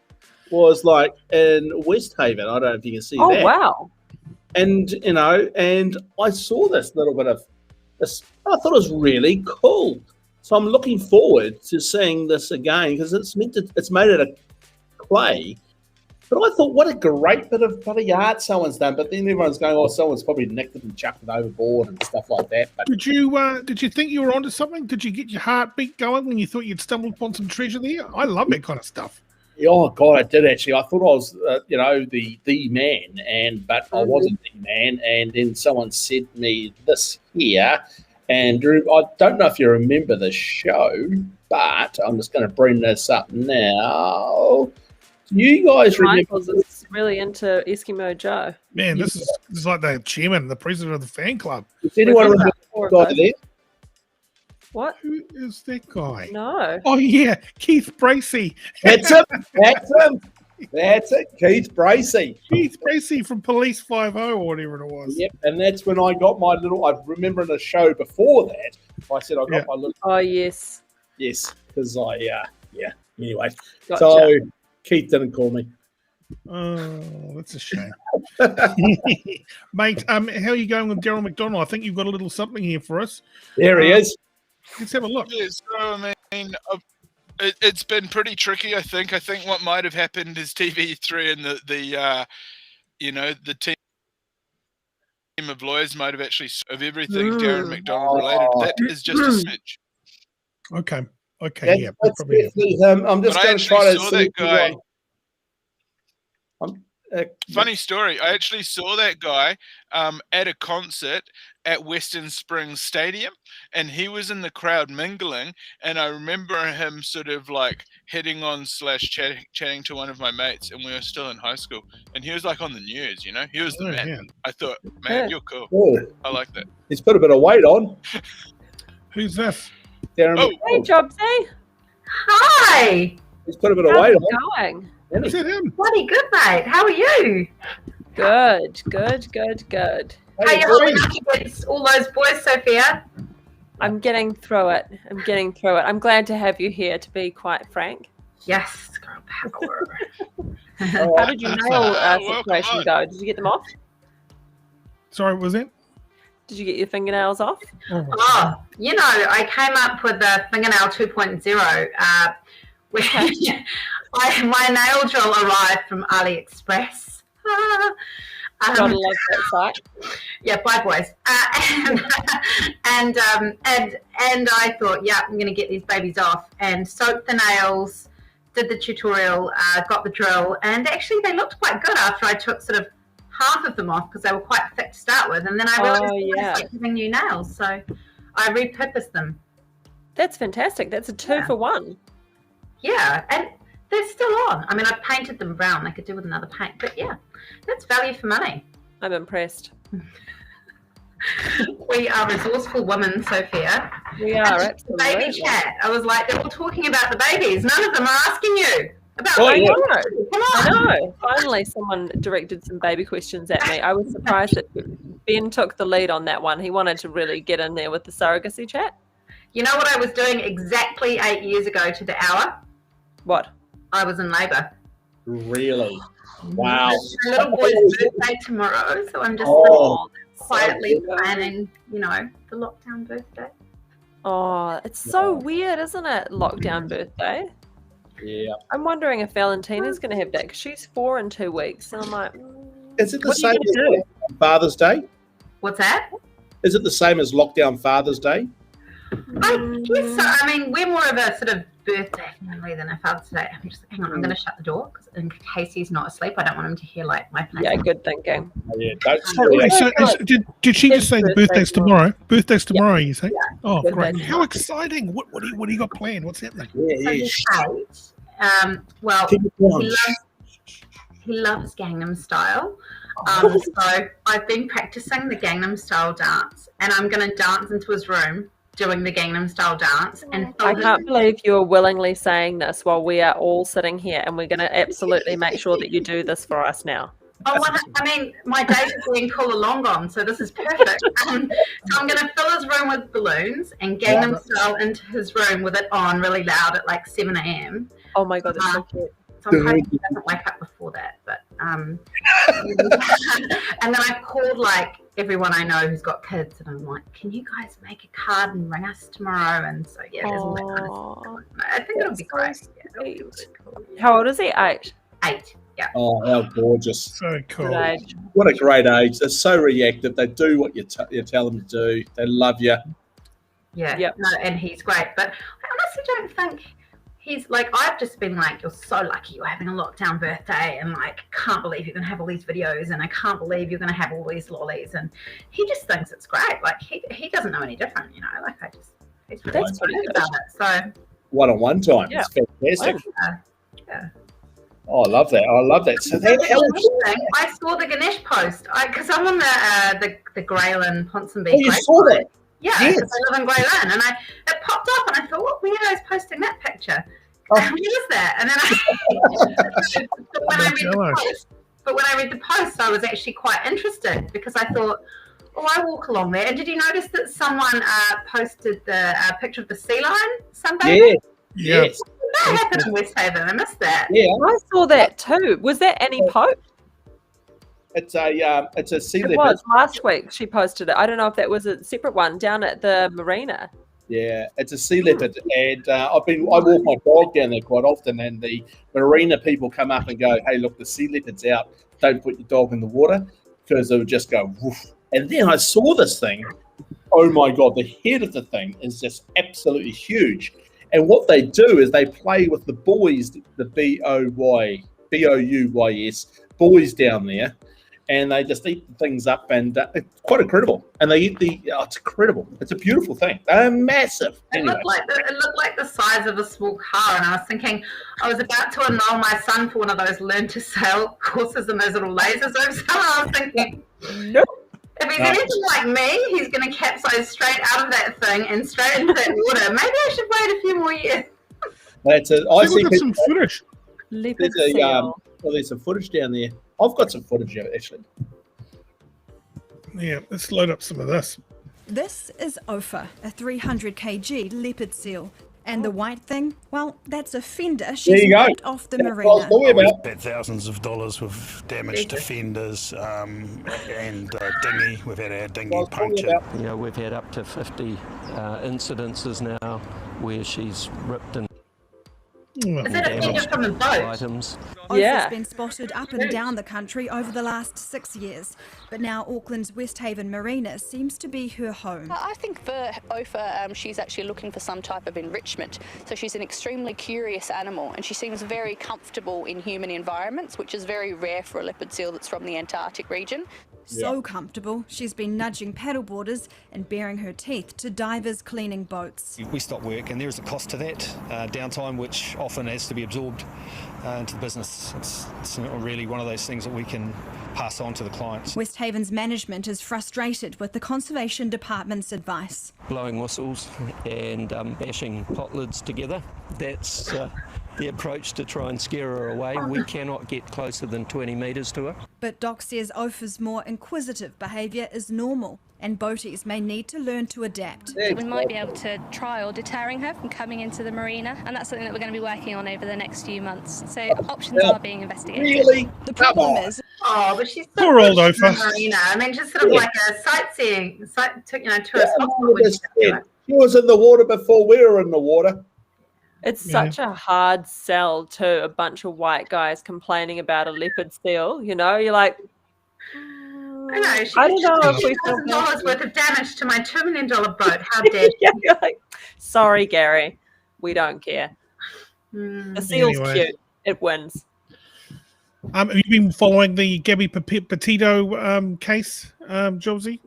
was like in West Haven. I don't know if you can see Oh, that. wow. And, you know, and I saw this little bit of this. I thought it was really cool. So I'm looking forward to seeing this again because it's made out of clay. But I thought, what a great bit of bloody art someone's done. But then everyone's going, oh, someone's probably nicked it and chucked it overboard and stuff like that. But did you think you were onto something? Did you get your heartbeat going when you thought you'd stumbled upon some treasure there? I love that kind of stuff. oh God, I did actually. I thought I was, the man, but I wasn't the man. And then someone sent me this here. And Drew, I don't know if you remember the show, but I'm just going to bring this up now. Do you guys remember? Michael's is really into Eskimo Joe. Man, this is like the chairman, the president of the fan club. Does anyone remember Four the of guy those. there? What? Who is that guy? No. Oh yeah, Keith Bracey. That's him. That's him. That's it. Keith Bracey. Keith Bracey from Police 50 or whatever it was. Yep. And that's when I got my little. I remember in a show before that, I said I got my little. Oh, yes. Yes, because yeah. Anyway, Gotcha. so Keith didn't call me. Oh, that's a shame. Mate, how are you going with Daryl McDonald? I think you've got a little something here for us. There he is. Let's have a look. Yeah, so I mean, it's been pretty tricky. I think what might have happened is TV3 and the team of lawyers might have actually of everything Darren McDonald related. That is just a snitch. Okay, That's, yeah. that's Probably. definitely him. I'm just But I going to try to actually saw see that if guy. Funny. Funny story. I actually saw that guy at a concert at Western Springs Stadium, and he was in the crowd mingling. And I remember him sort of like heading on / chatting to one of my mates, and we were still in high school. And he was like on the news, you know. He was the man. Yeah. I thought, man, you're cool. Oh, I like that. he's put a bit of weight on. Who's this? Darren Oh. Hey, McDonald. Jobsy. Hi. He's put a bit of How's weight it on. going? Is that him? Bloody good, mate. How are you? Good. How you holding up against all those boys, Sophia? I'm getting through it. I'm glad to have you here, to be quite frank. Yes, girl power. How did your nail welcome situation on. go? Did you get them off? Sorry, what was that? Did you get your fingernails off? Oh, you know, I came up with the fingernail 2.0. My nail drill arrived from AliExpress. Gotta love that site. Yeah, bye boys. And I thought, yeah, I'm going to get these babies off and soaked the nails, did the tutorial, got the drill, and actually they looked quite good after I took sort of half of them off because they were quite thick to start with, and then I realized it's like having new nails, so I repurposed them. That's fantastic. That's a 2 for 1. Yeah, and they're still on. I mean, I painted them brown. They could do with another paint, but yeah, that's value for money. I'm impressed. We are resourceful women, Sophia. We are, And the baby absolutely. chat. I was like, they're all talking about the babies. None of them are asking you about Oh, I babies. yeah. know. Come I on. know. Finally, someone directed some baby questions at me. I was surprised that Ben took the lead on that one. He wanted to really get in there with the surrogacy chat. You know what I was doing exactly 8 years ago to the hour? What? I was in labour. Really? Wow. My little boy's birthday tomorrow, so I'm just Oh. quietly planning, you know, the lockdown birthday. Oh, it's so weird, isn't it? Lockdown birthday. Yeah. I'm wondering if Valentina's going to have that because she's 4 in 2 weeks. And I'm like, Is it the What are you same gonna as Father's Day? What's that? Is it the same as lockdown Father's Day? I guess so. I mean, we're more of a sort of birthday family than a Father's Day. I'm just, hang on, I'm going to shut the door because in case he's not asleep, I don't want him to hear like my place. yeah, good thinking. Oh, yeah. Don't Okay, so did she His just say the birthday's birthday's tomorrow? Birthday's tomorrow, you say? Oh, Birthday's great! tomorrow. How exciting! What do you got planned? What's happening? Yeah, So yeah. he's 8. Well, Keep it down. he loves Gangnam Style. So I've been practicing the Gangnam Style dance, and I'm going to dance into his room doing the Gangnam Style dance. And I can't believe you are willingly saying this while we are all sitting here, and we're going to absolutely make sure that you do this for us now. I mean, my days are being cool long gone, so this is perfect. So I'm going to fill his room with balloons and Gangnam Style into his room with it on really loud at like 7 a.m. Oh my god, that's so cute. So I'm hoping he doesn't wake up before that. But and then I've called like everyone I know who's got kids, and I'm like, "Can you guys make a card and ring us tomorrow?" And so yeah, there's all that kind of stuff. I think it'll be great. Yeah, it'll be really cool. How old is he? 8. 8. Yeah. Oh, how gorgeous. So cool. Good age. What a great age. They're so reactive. They do what you tell them to do. They love you. Yeah. Yep. No, and he's great. But I honestly don't think he's like, I've just been like, you're so lucky you're having a lockdown birthday, and like, can't believe you're going to have all these videos, and I can't believe you're going to have all these lollies. And he just thinks it's great. Like, he doesn't know any different, you know? Like, he's really excited about it. So, One-on-one time. Yeah. It's fantastic. yeah. Oh, I love that. I love that. So I saw the Ganesh post because I'm on the Greyland Ponsonby. you saw that? Yeah, Yes. because I live in Greyland, and it popped up, and I thought, what weirdo is posting that picture? Oh. Who is that? And then when I read the post, I was actually quite interested because I thought, oh, I walk along there. And did you notice that someone posted the picture of the sea lion sunbathing? Yeah. Yes. That happened in West Haven. I missed that. Yeah. I saw that too. Was that Annie Pope? It's a sea It leopard. was last week. She posted it. I don't know if that was a separate one down at the marina. Yeah, it's a sea leopard, and I walk my dog down there quite often, and the marina people come up and go, "Hey, look, the sea leopard's out. Don't put your dog in the water," because it would just go woof. And then I saw this thing. Oh my god, the head of the thing is just absolutely huge. And what they do is they play with the buoys, the BOUYS buoys down there, and they just eat the things up, and it's quite incredible. And they eat it's incredible. It's a beautiful thing. They're massive. It looked like the size of a small car, and I was thinking I was about to enroll my son for one of those learn to sail courses and those little lasers over summer. I was thinking, Nope. If he's anything like me, he's going to capsize straight out of that thing and straight into that water. Maybe I should wait a few more years. I see Look at some footage. Leopard seal. there's some footage down there. I've got some footage of it, actually. Yeah, let's load up some of this. This is Ophir, a 300 kg leopard seal. And the white thing, well, that's a fender she's ripped off the marina. We've had thousands of dollars with damage to fenders and dinghy. We've had our dinghy punctured. You know, we've had up to 50 incidences now where she's ripped and Is that a fender from a boat? items. Ophir's been spotted up and down the country over the last 6 years, but now Auckland's West Haven Marina seems to be her home. I think for Ophir, she's actually looking for some type of enrichment. So she's an extremely curious animal, and she seems very comfortable in human environments, which is very rare for a leopard seal that's from the Antarctic region. So comfortable, she's been nudging paddleboarders and baring her teeth to divers cleaning boats. We stop work, and there is a cost to that downtime, which often has to be absorbed into the business. It's not really one of those things that we can pass on to the clients. West Haven's management is frustrated with the Conservation Department's advice. Blowing whistles and bashing pot lids together. That's the approach to try and scare her away. We cannot get closer than 20 metres to her. But Doc says Ophir's more inquisitive behaviour is normal, and boaties may need to learn to adapt. We might be able to trial deterring her from coming into the marina, and that's something that we're going to be working on over the next few months. So options are being investigated. Really? The problem is... Oh, but she's so poor old close to Ophir. the marina. I mean, just sort of like a sightseeing, tourist hospital. She was in the water before we were in the water. It's such a hard sell to a bunch of white guys complaining about a leopard seal. You know, you're like, I know. She I don't know if we $2,000 worth of damage to my $2 million boat. How dare yeah, you're like, sorry, Gary, we don't care. The seal's cute. It wins. Have you been following the Gabby Petito case, Jobzy?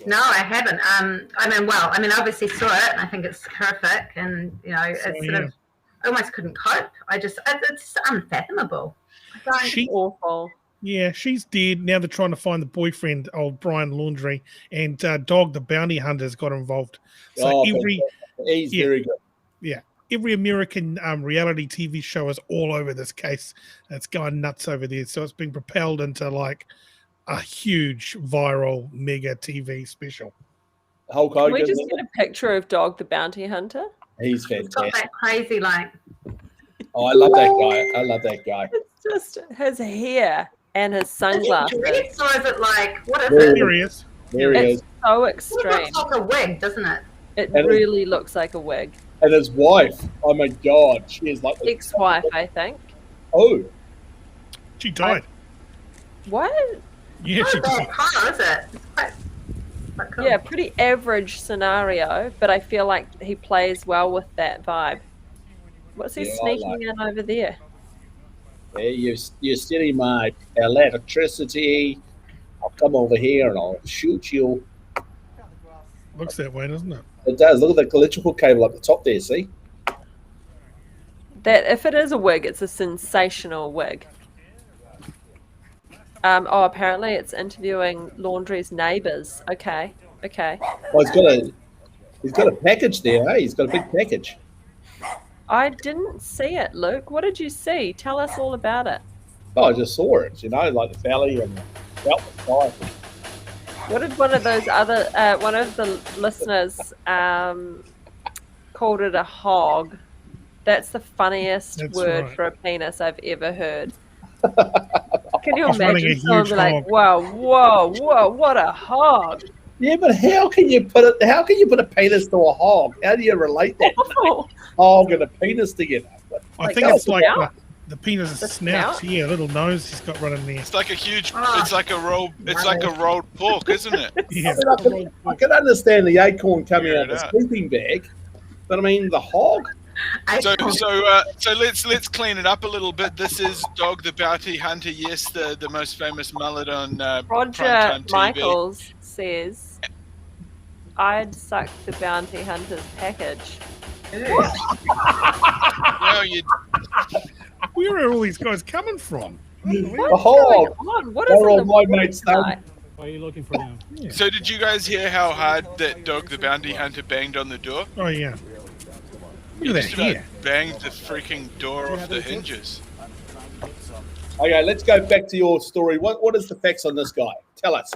No, I haven't. I mean, obviously saw it, and I think it's horrific, and I almost couldn't cope. It's unfathomable. She's awful. Yeah, she's dead. Now they're trying to find the boyfriend, old Brian Laundrie, and Dog the bounty hunter's got involved. So he's very good. Yeah, every American reality TV show is all over this case. It's going nuts over there. So it's been propelled into like a huge viral mega TV special. Hulk Can we Hogan. just get a picture of Dog the Bounty Hunter? He's He's got fantastic. that crazy like. Oh, I love that guy. I love that guy. It's just his hair and his sunglasses. Is it dress or is it like what is There it? Here he is. There he It's is. so It extreme. looks like a wig, doesn't it? It And really looks like a wig. And his wife. Oh my God, she is like. Ex-wife, I think. Oh, She died. What? Yeah, she Not a bad died. car, is it? It's quite cool. Yeah, pretty average scenario, but I feel like he plays well with that vibe. What's he Yeah, I sneaking like in over there? yeah, you're stealing my electricity. I'll come over here and I'll shoot you. Looks that way, doesn't it? It does. Look at the electrical cable up the top there. See? That if it is a wig, it's a sensational wig. Oh, apparently it's interviewing Laundry's neighbours. Okay. Well, he's got a package there. Hey, he's got a big package. I didn't see it, Luke. What did you see? Tell us all about it. Oh, I just saw it. You know, like the belly and felt the thigh. What did one of those other one of the listeners called it a hog? That's the funniest That's word right. for a penis I've ever heard. Can you He's running imagine a someone huge be like, hog. whoa, what a hog? Yeah, but how can you put it? How can you put a penis to a hog? How do you relate that? Hog and a penis together. I think that it's like snout? the penis The snout. snout? Yeah, little nose he's got running there. It's like a huge. Ah. It's like a rolled pork, isn't it? Yeah. I can understand the acorn coming out of the Yeah. sleeping bag, but I mean the hog. So let's clean it up a little bit. This is Dog the Bounty Hunter. Yes, the most famous mullet on Roger primetime TV. Michaels says, I'd suck the bounty hunter's package. Well, you Where are all these guys coming from? The What's hog. going on? What is They're in all the my water mates, tonight? What are you looking for now? So did you guys hear how hard that Dog the Bounty Hunter banged on the door? Oh yeah. He Look at just that about here. banged the freaking door off the hinges. Okay, let's go back to your story. What is the facts on this guy? Tell us.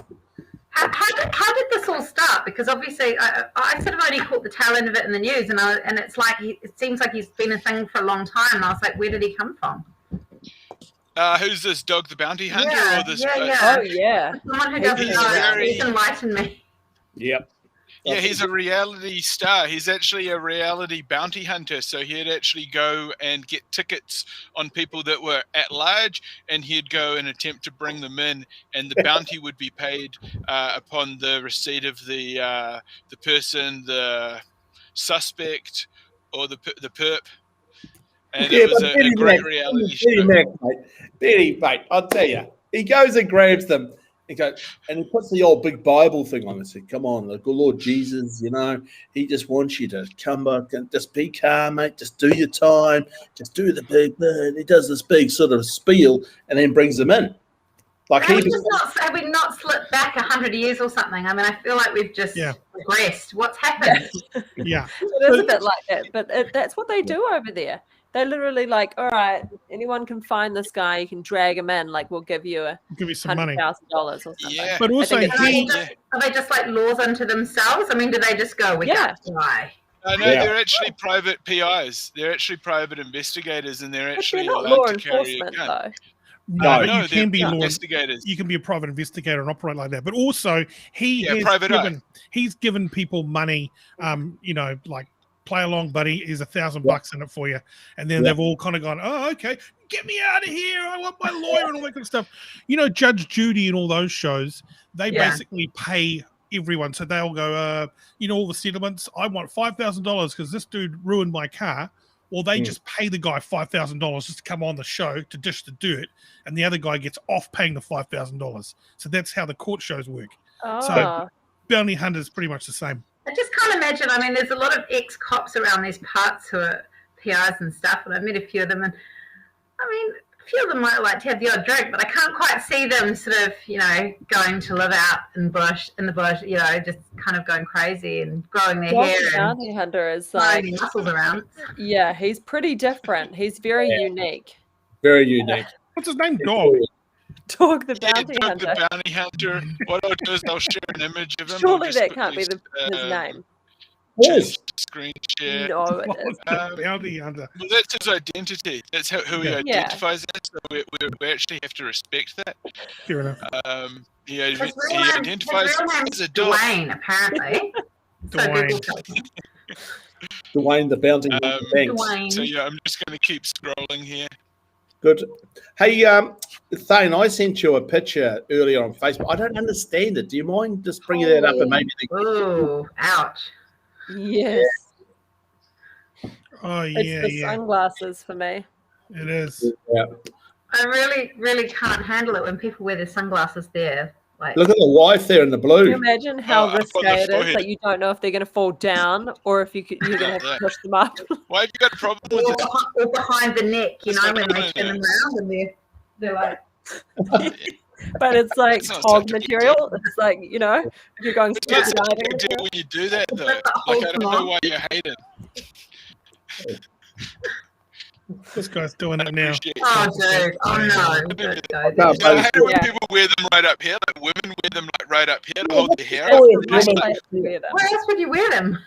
How did this all start? Because obviously, I sort of only caught the tail end of it in the news, and it's like it seems like he's been a thing for a long time. And I was like, where did he come from? Who's this Dog the Bounty Hunter Yeah, or this? Oh, yeah. Someone who doesn't He's know, very- please enlighten me. Yep. Yeah, he's a reality star. He's actually a reality bounty hunter. So he'd actually go and get tickets on people that were at large, and he'd go and attempt to bring them in, and the bounty would be paid upon the receipt of the person, the suspect, or the perp. And Yeah, it was but a great reality Benny show. Mack, mate. Benny, mate, I'll tell you. He goes and grabs them. He goes, and he puts the old big Bible thing on and said, come on, the good Lord Jesus, you know, he just wants you to come back and just be calm, mate. Just do your time. Just do the big bird. He does this big sort of spiel and then brings them in. Like Have we not slipped back 100 years or something? I mean, I feel like we've just regressed. What's happened? Yeah. It is a bit like that, but that's what they do over there. They're literally like, all right, anyone can find this guy, you can drag him in, like we'll give you some money. $100,000 or something. Yeah. But also are they just like laws unto themselves? I mean, do they just go, we got to die? No, they're actually private PIs. They're actually private investigators, and they're actually not allowed law to carry a enforcement, gun. though. No, but no, you can be they're law investigators. You can be a private investigator and operate like that. But also, he's given people money. You know, like play along, buddy. Here's $1,000 in it for you, and then they've all kind of gone, oh, okay, get me out of here. I want my lawyer and all that kind of stuff. You know, Judge Judy and all those shows. They basically pay everyone, so they'll go, you know, all the settlements. I want $5,000 because this dude ruined my car. Well, they just pay the guy $5,000 just to come on the show to dish the dirt, and the other guy gets off paying the $5,000. So that's how the court shows work. So bounty hunter is pretty much the same. I just can't imagine. I mean, there's a lot of ex-cops around these parts who are PRs and stuff, and I've met a few of them. And I mean, few of them might like to have the odd drink, but I can't quite see them sort of, going to live out in the bush, just kind of going crazy and growing their Dog hair the and Bounty Hunter is throwing like, muscles around. yeah, he's pretty different. He's very unique. Very unique. What's his name? Dog. Dog the Yeah, Bounty Doug Hunter. the Bounty Hunter. What I'll do is I'll share an image of him. Surely I'll that just can't be quickly, his name. Yes. Screen share. No, it is. Bounty Hunter. Well, that's his identity. That's who he Yeah. identifies as. So we actually have to respect that. Fair enough. He His identifies real name's as a dog. Dwayne, apparently. So Dwayne. Google tells me. Dwayne the Bounty Hunter. Thanks. Dwayne. So yeah, I'm just going to keep scrolling here. Good. Hey, Thane, I sent you a picture earlier on Facebook. I don't understand it. Do you mind just bringing that up and maybe? Ooh, ouch. Yes. Oh, It's yeah, the yeah. sunglasses for me. It is. Yeah. I really, really can't handle it when people wear their sunglasses there. Like, Look at the wife there in the Can you blue. imagine how up on risque the it is? forehead. Like you don't know if they're going to fall down or if you're going to have to push them up. Why have you got a problem with or, this? or behind the neck, It's when not they doing turn them that. around and they're like, But it's like It's not hog such a big material. It's like, if you're going It's not such a skydiving. big deal when you do that, though. Flip that Like, whole I don't know song. why you're hating. This guy's doing it now. Appreciate oh, you. dude, oh no. Don't go can't there. You know, I hate it when Yeah. people wear them right up here. Like women wear them like right up here to hold their hair That's up. Oh, the right woman. place to wear them. Where else would you wear them?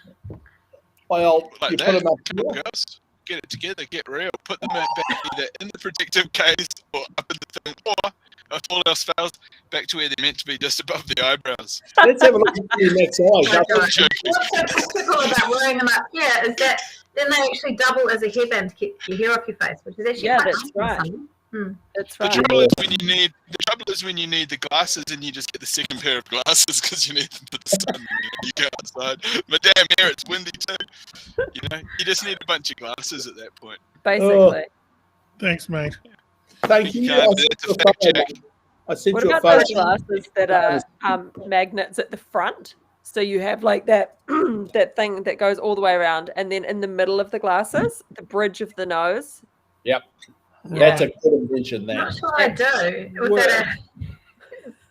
Well, Like you that. put them up Come on, here. girls. Get it together. Get real. Put them back either in the protective case or up in the thing. Or, if all else fails, back to where they're meant to be, just above the eyebrows. Let's have a look at your next eyes. Like, I'm joking. What's so practical about wearing them up here is that then they actually double as a headband to keep your hair off your face, which is actually Yeah, quite that's nice right. in summer. That's The right. trouble is when you need the glasses and you just get the second pair of glasses because you need them for the sun. You go outside. But damn, here it's windy too. You just need a bunch of glasses at that point. Basically. Thanks, mate. Thank you. can't do it to fact check. I sent What you a about those photo. glasses that are magnets at the front? So you have like that that thing that goes all the way around, and then in the middle of the glasses, the bridge of the nose. Yep. Yeah. That's a good invention I'm there. not sure I do. Was that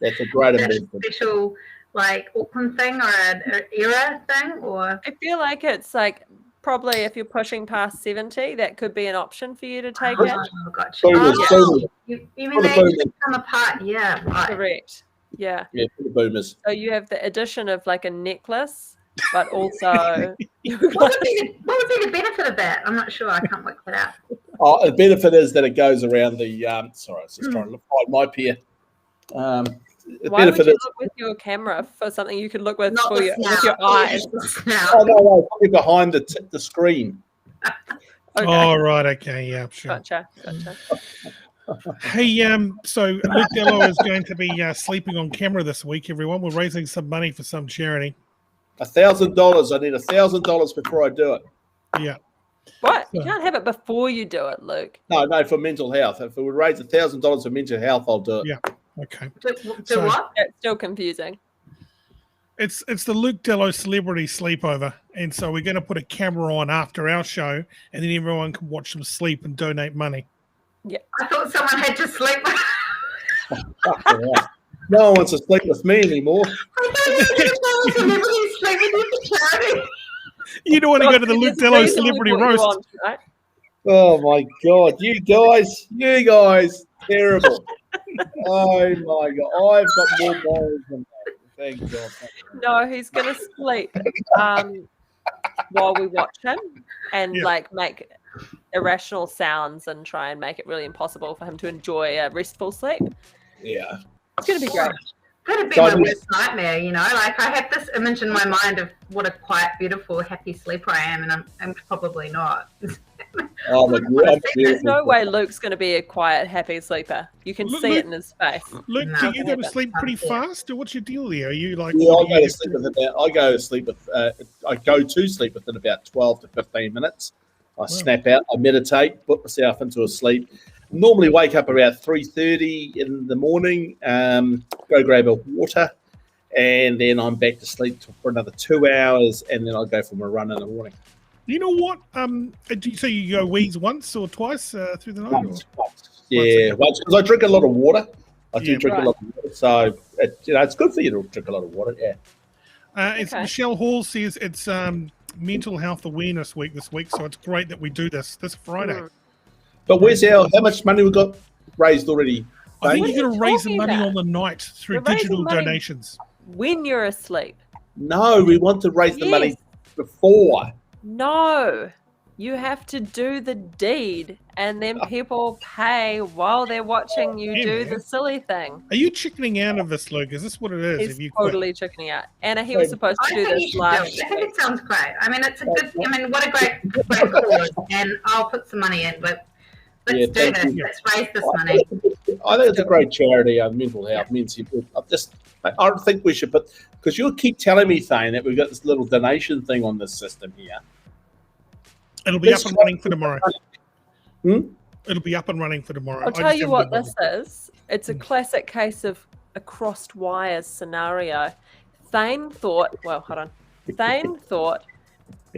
That's a great a invention. special like Auckland thing or an era thing? Or I feel like it's like probably if you're pushing past 70, that could be an option for you to take it. Oh, gotcha. Boomers, Oh, boomers. you mean For the they actually boomers. come apart? Yeah, right. Correct. Yeah. Yeah, for the boomers. So you have the addition of like a necklace, but also What would be the benefit of that? I'm not sure. I can't work that out. Oh, the benefit is that it goes around the. Sorry, I was just trying to find my peer. The why would benefit you is. look with your camera for something you could look with Not for the your, with snout. your eyes? The snout. Oh no, no, behind the screen. Okay. Oh, right. Okay. Yeah, sure. Gotcha. Hey, so Luke Dallow is going to be sleeping on camera this week, everyone. We're raising some money for some charity. $1,000. I need $1,000 before I do it. Yeah. What? You can't have it before you do it, Luke. No, for mental health. If we would raise $1,000 for mental health, I'll do it. Yeah. Okay. Do So- what? It's still confusing. It's the Luke Dallow celebrity sleepover, and so we're going to put a camera on after our show, and then everyone can watch them sleep and donate money. I thought someone had to sleep. Fucking hell. No one wants to sleep with me anymore. I thought you were going to tell celebrities sleeping with the charity. You don't want to go to the Well, Luke it's Dallow reasonably celebrity what you roast. want, right? Oh my god, you guys, terrible. Oh my god, I've got more balls than that. Thank God. No, he's gonna sleep while we watch him and Yeah. like make irrational sounds and try and make it really impossible for him to enjoy a restful sleep. Yeah. It's gonna be great. That'd be So my I mean- worst nightmare, Like I have this image in my mind of what a quiet, beautiful, happy sleeper I am, and I'm probably not. Oh my god. There's beautiful. no way Luke's gonna be a quiet, happy sleeper. You can Look, see Luke- it in his face. Luke, No, do you go to that's sleep pretty not it. fast, or what's your deal there? Are you like? Yeah, I do go you to sleep with about. I go to sleep with. I go to sleep within about 12 to 15 minutes. I snap out. I meditate. Put myself into a sleep. Normally wake up around 3:30 in the morning. Go grab a water, and then I'm back to sleep for another 2 hours, and then I go for my run in the morning. You know what? Do you say you go wheeze once or twice through the night? Once. Yeah, because I drink a lot of water. I do drink a lot of water, so it's good for you to drink a lot of water. Yeah. It's Michelle Hall says it's Mental Health Awareness Week this week, so it's great that we do this Friday. But where's how much money we got raised already? I think you're going to raise the money on the night through digital donations. When you're asleep. No, we want to raise the money before. No, you have to do the deed, and then people pay while they're watching you do the silly thing. Are you chickening out of this, Luke? Is this what it is? He's Have you totally chickening out. Anna, he was supposed to do this last I think it sounds great. I mean, it's a good. I mean, what a great cause, and I'll put some money in. But let's do this. Let's raise this money. I think it's a great charity. Mental health means I don't think we should put, because you'll keep telling me, Thane, that we've got this little donation thing on this system here. It'll be up and running for tomorrow. It'll be up and running for tomorrow. I'll tell you what this is. It's a classic case of a crossed wires scenario. Thane thought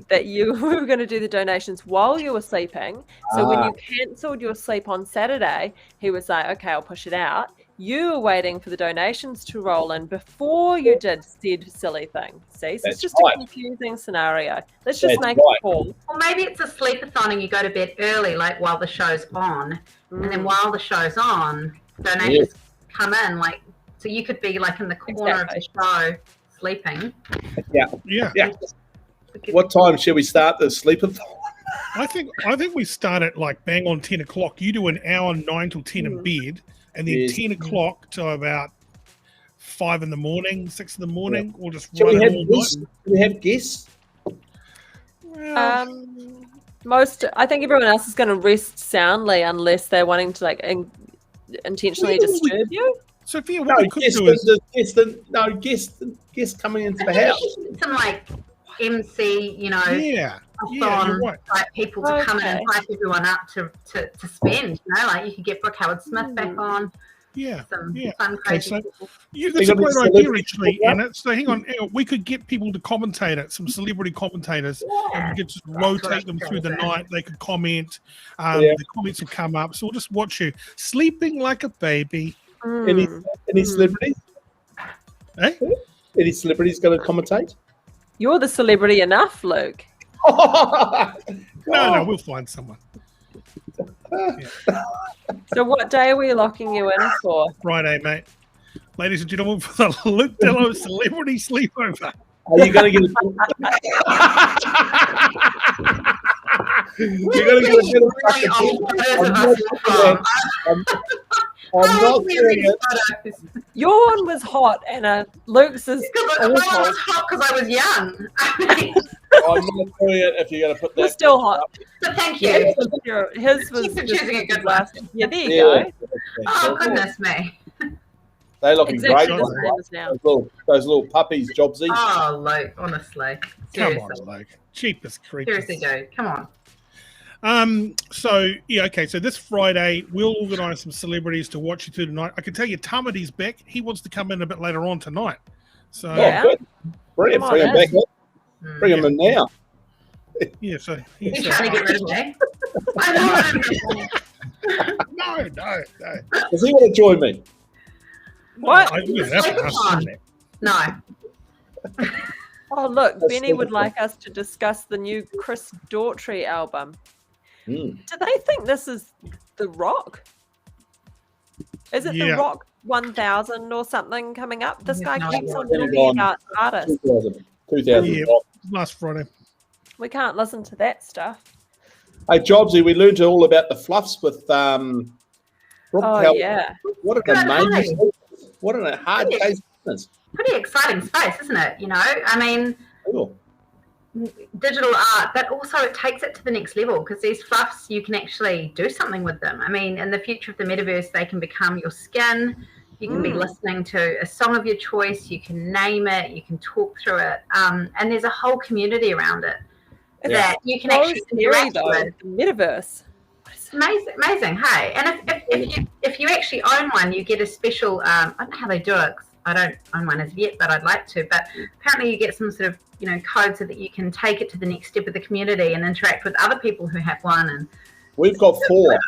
that you were going to do the donations while you were sleeping. So when you cancelled your sleep on Saturday, he was like, okay, I'll push it out. You were waiting for the donations to roll in before you did said silly thing. See, so it's just a confusing scenario. Let's just make it call. Or maybe it's a sleepathon and you go to bed early, like while the show's on. And then while the show's on, donations come in. Like, so you could be like in the corner of the show sleeping. Yeah. What time should we start the sleepathon? I think we start at like bang on 10 o'clock. You do an hour 9 till 10 in bed, and then 10 o'clock to about 5 in the morning, 6 in the morning. We'll just run it all night. Do we have guests? I think everyone else is going to rest soundly unless they're wanting to like intentionally disturb you. Sophia, what we could do is guests coming into the house. Some like MC, like people to come in and hype everyone up to spend. Like you could get Brooke Howard-Smith back on. Some fun, crazy people. That's a great idea, actually, Anna. So hang on, we could get people to commentate it, some celebrity commentators, and we could just rotate them through the night. They could comment. The comments will come up. So we'll just watch you sleeping like a baby. Any celebrities? Any celebrities going to commentate? You're the celebrity enough, Luke. No, we'll find someone. So what day are we locking you in for? Friday, mate. Ladies and gentlemen, for the Luke Dallow Celebrity Sleepover. Are you going to get You're going to get I'm not doing it. Your one was hot, and Luke's is awful. Mine was hot because I was young. I'm not doing it if you're going to put that. It's still hot. But thank you. His was choosing a good one. Yeah, there you go. Oh, goodness me. They're looking great. Those little puppies, Jobzy. Oh, Luke, honestly. Come on, Luke. Cheapest creatures. Seriously, dude. Come on. So this Friday we'll organise some celebrities to watch you through tonight. I can tell you Tamati's back. He wants to come in a bit later on tonight. So good. Brilliant. Bring him back in. Bring him in now. Yeah, so he's trying to get rid of me. No. Does he want to join me? What? No. Oh, look, Benny would like us to discuss the new Chris Daughtry album. Do they think this is The Rock? Is it The Rock 1000 or something coming up? This guy keeps on talking about artists. 2000. Last Friday. We can't listen to that stuff. Hey, Jobsy, we learned all about the fluffs with What an amazing, what a hard case business. Pretty exciting space, isn't it? I mean, digital art, but also it takes it to the next level because these fluffs, you can actually do something with them. I mean, in the future of the metaverse, they can become your skin. You can be listening to a song of your choice. You can name it. You can talk through it. And there's a whole community around it that you can actually interact with. The metaverse. It's amazing. Hey, and if you actually own one, you get a special. I don't know how they do it. I don't own one as of yet, but I'd like to. But apparently, you get some sort of code so that you can take it to the next step of the community and interact with other people who have one. And we've got 4.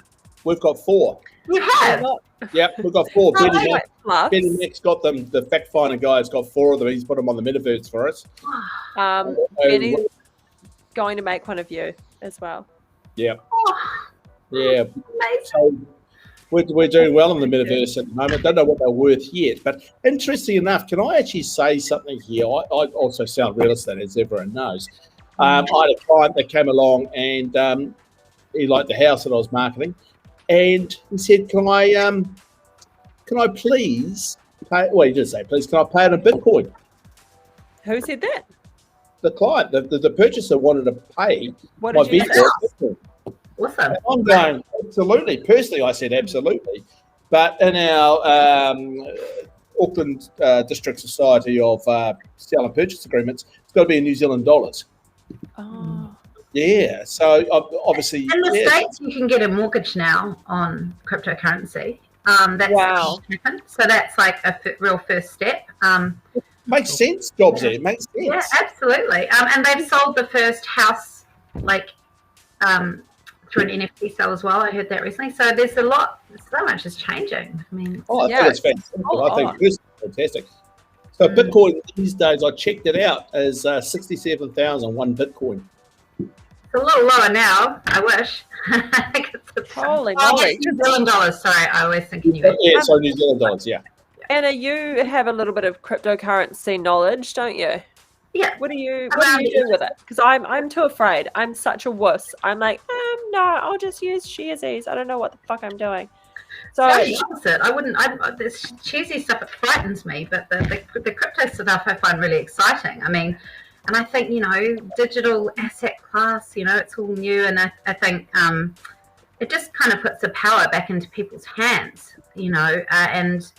You have? Yep, we've got 4. Oh, Benny right, Fluffs. Mack's got them. The fact finder guy's got 4 of them. He's put them on the metaverse for us. Benny's going to make one of you as well. Yeah. Oh, Yeah. amazing. So we're doing well in the metaverse at the moment. Don't know what they're worth yet. But interesting enough, can I actually say something here? I also sell real estate, as everyone knows. I had a client that came along and he liked the house that I was marketing. And he said, can I please pay? Well, he didn't say please. Can I pay it in Bitcoin? Who said that? The client, the purchaser wanted to pay What my did you vehicle say? in Bitcoin. Awesome. I'm going, absolutely. Personally, I said absolutely. But in our Auckland District Society of Sale and Purchase Agreements, it's got to be in New Zealand dollars. Oh. Yeah. So obviously. In the States, you can get a mortgage now on cryptocurrency. That's different. So that's like a real first step. Makes sense, Jobz. It makes sense. Yeah, absolutely. And they've sold the first house through an NFT sale as well. I heard that recently. So there's so much is changing. I mean, I think it's fantastic. I think it's fantastic. So Bitcoin these days, I checked it out, is 67,000 one Bitcoin. it's a little lower now. I wish. I think it's Holy moly. New Zealand dollars. Sorry, I always think in US. Yeah, so New Zealand dollars, yeah. Anna, you have a little bit of cryptocurrency knowledge, don't you? Yeah. What do you do with it? Because I'm too afraid. I'm such a wuss. I'm like, no, I'll just use Sharesies. I don't know what the fuck I'm doing. So the opposite. I wouldn't. This cheesy stuff, it frightens me, but the crypto stuff I find really exciting. I mean, and I think digital asset class. It's all new, and I think it just kind of puts the power back into people's hands. And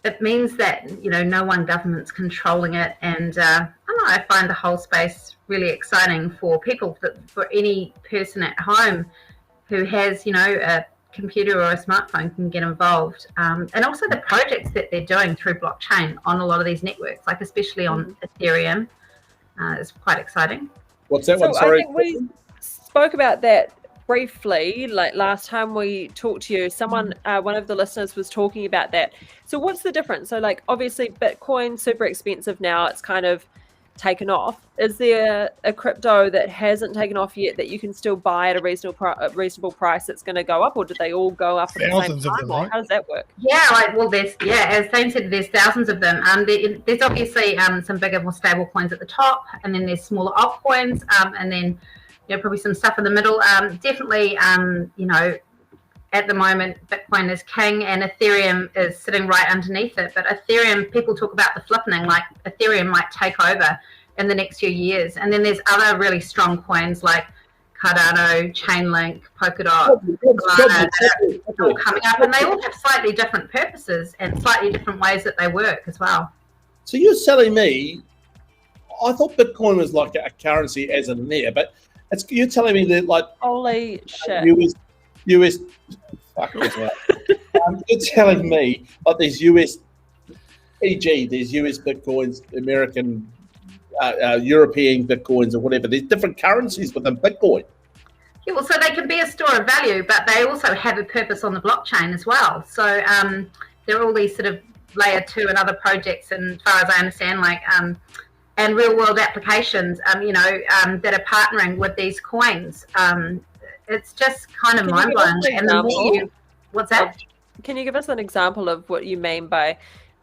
it means that no one government's controlling it, and I don't know, I find the whole space really exciting for people, for any person at home who has a computer or a smartphone can get involved, and also the projects that they're doing through blockchain on a lot of these networks, like especially on Ethereum, is quite exciting. What's that so one? Sorry. I think we spoke about that briefly, like last time we talked to you. Someone, one of the listeners was talking about that. So what's the difference? So like obviously Bitcoin super expensive now, it's kind of taken off. Is there a crypto that hasn't taken off yet that you can still buy at a reasonable price that's going to go up, or do they all go up at the same time? Them, right? How does that work? Yeah, as Thane said, there's thousands of them. There's obviously some bigger, more stable coins at the top, and then there's smaller altcoins, and then probably some stuff in the middle. Definitely, at the moment, Bitcoin is king and Ethereum is sitting right underneath it. But Ethereum, people talk about the flippening, like Ethereum might take over in the next few years. And then there's other really strong coins like Cardano, Chainlink, Polkadot, Solana, that are all coming up. And they all have slightly different purposes and slightly different ways that they work as well. So you're selling me, I thought Bitcoin was like a currency as in there, but you're telling me that like holy shit. US fuck as well. You're telling me like these US these US Bitcoins, American European Bitcoins or whatever, there's different currencies within Bitcoin. Yeah, well, so they can be a store of value, but they also have a purpose on the blockchain as well. So there are all these sort of layer 2 and other projects, and as far as I understand, like and real world applications, that are partnering with these coins. It's just kind of mind blowing. And the more what's that? Can you give us an example of what you mean by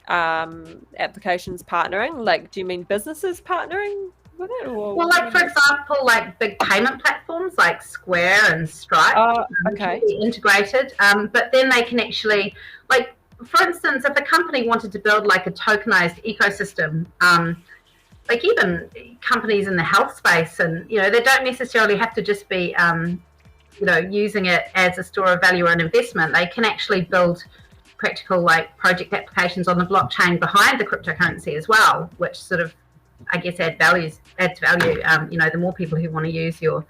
applications partnering? Like, do you mean businesses partnering with it? Or well, like for example, like big payment platforms like Square and Stripe, can be integrated. But then they can actually, like, for instance, if a company wanted to build like a tokenized ecosystem, like even companies in the health space, and they don't necessarily have to just be using it as a store of value or an investment. They can actually build practical like project applications on the blockchain behind the cryptocurrency as well, which sort of I guess adds value. The more people who want to use your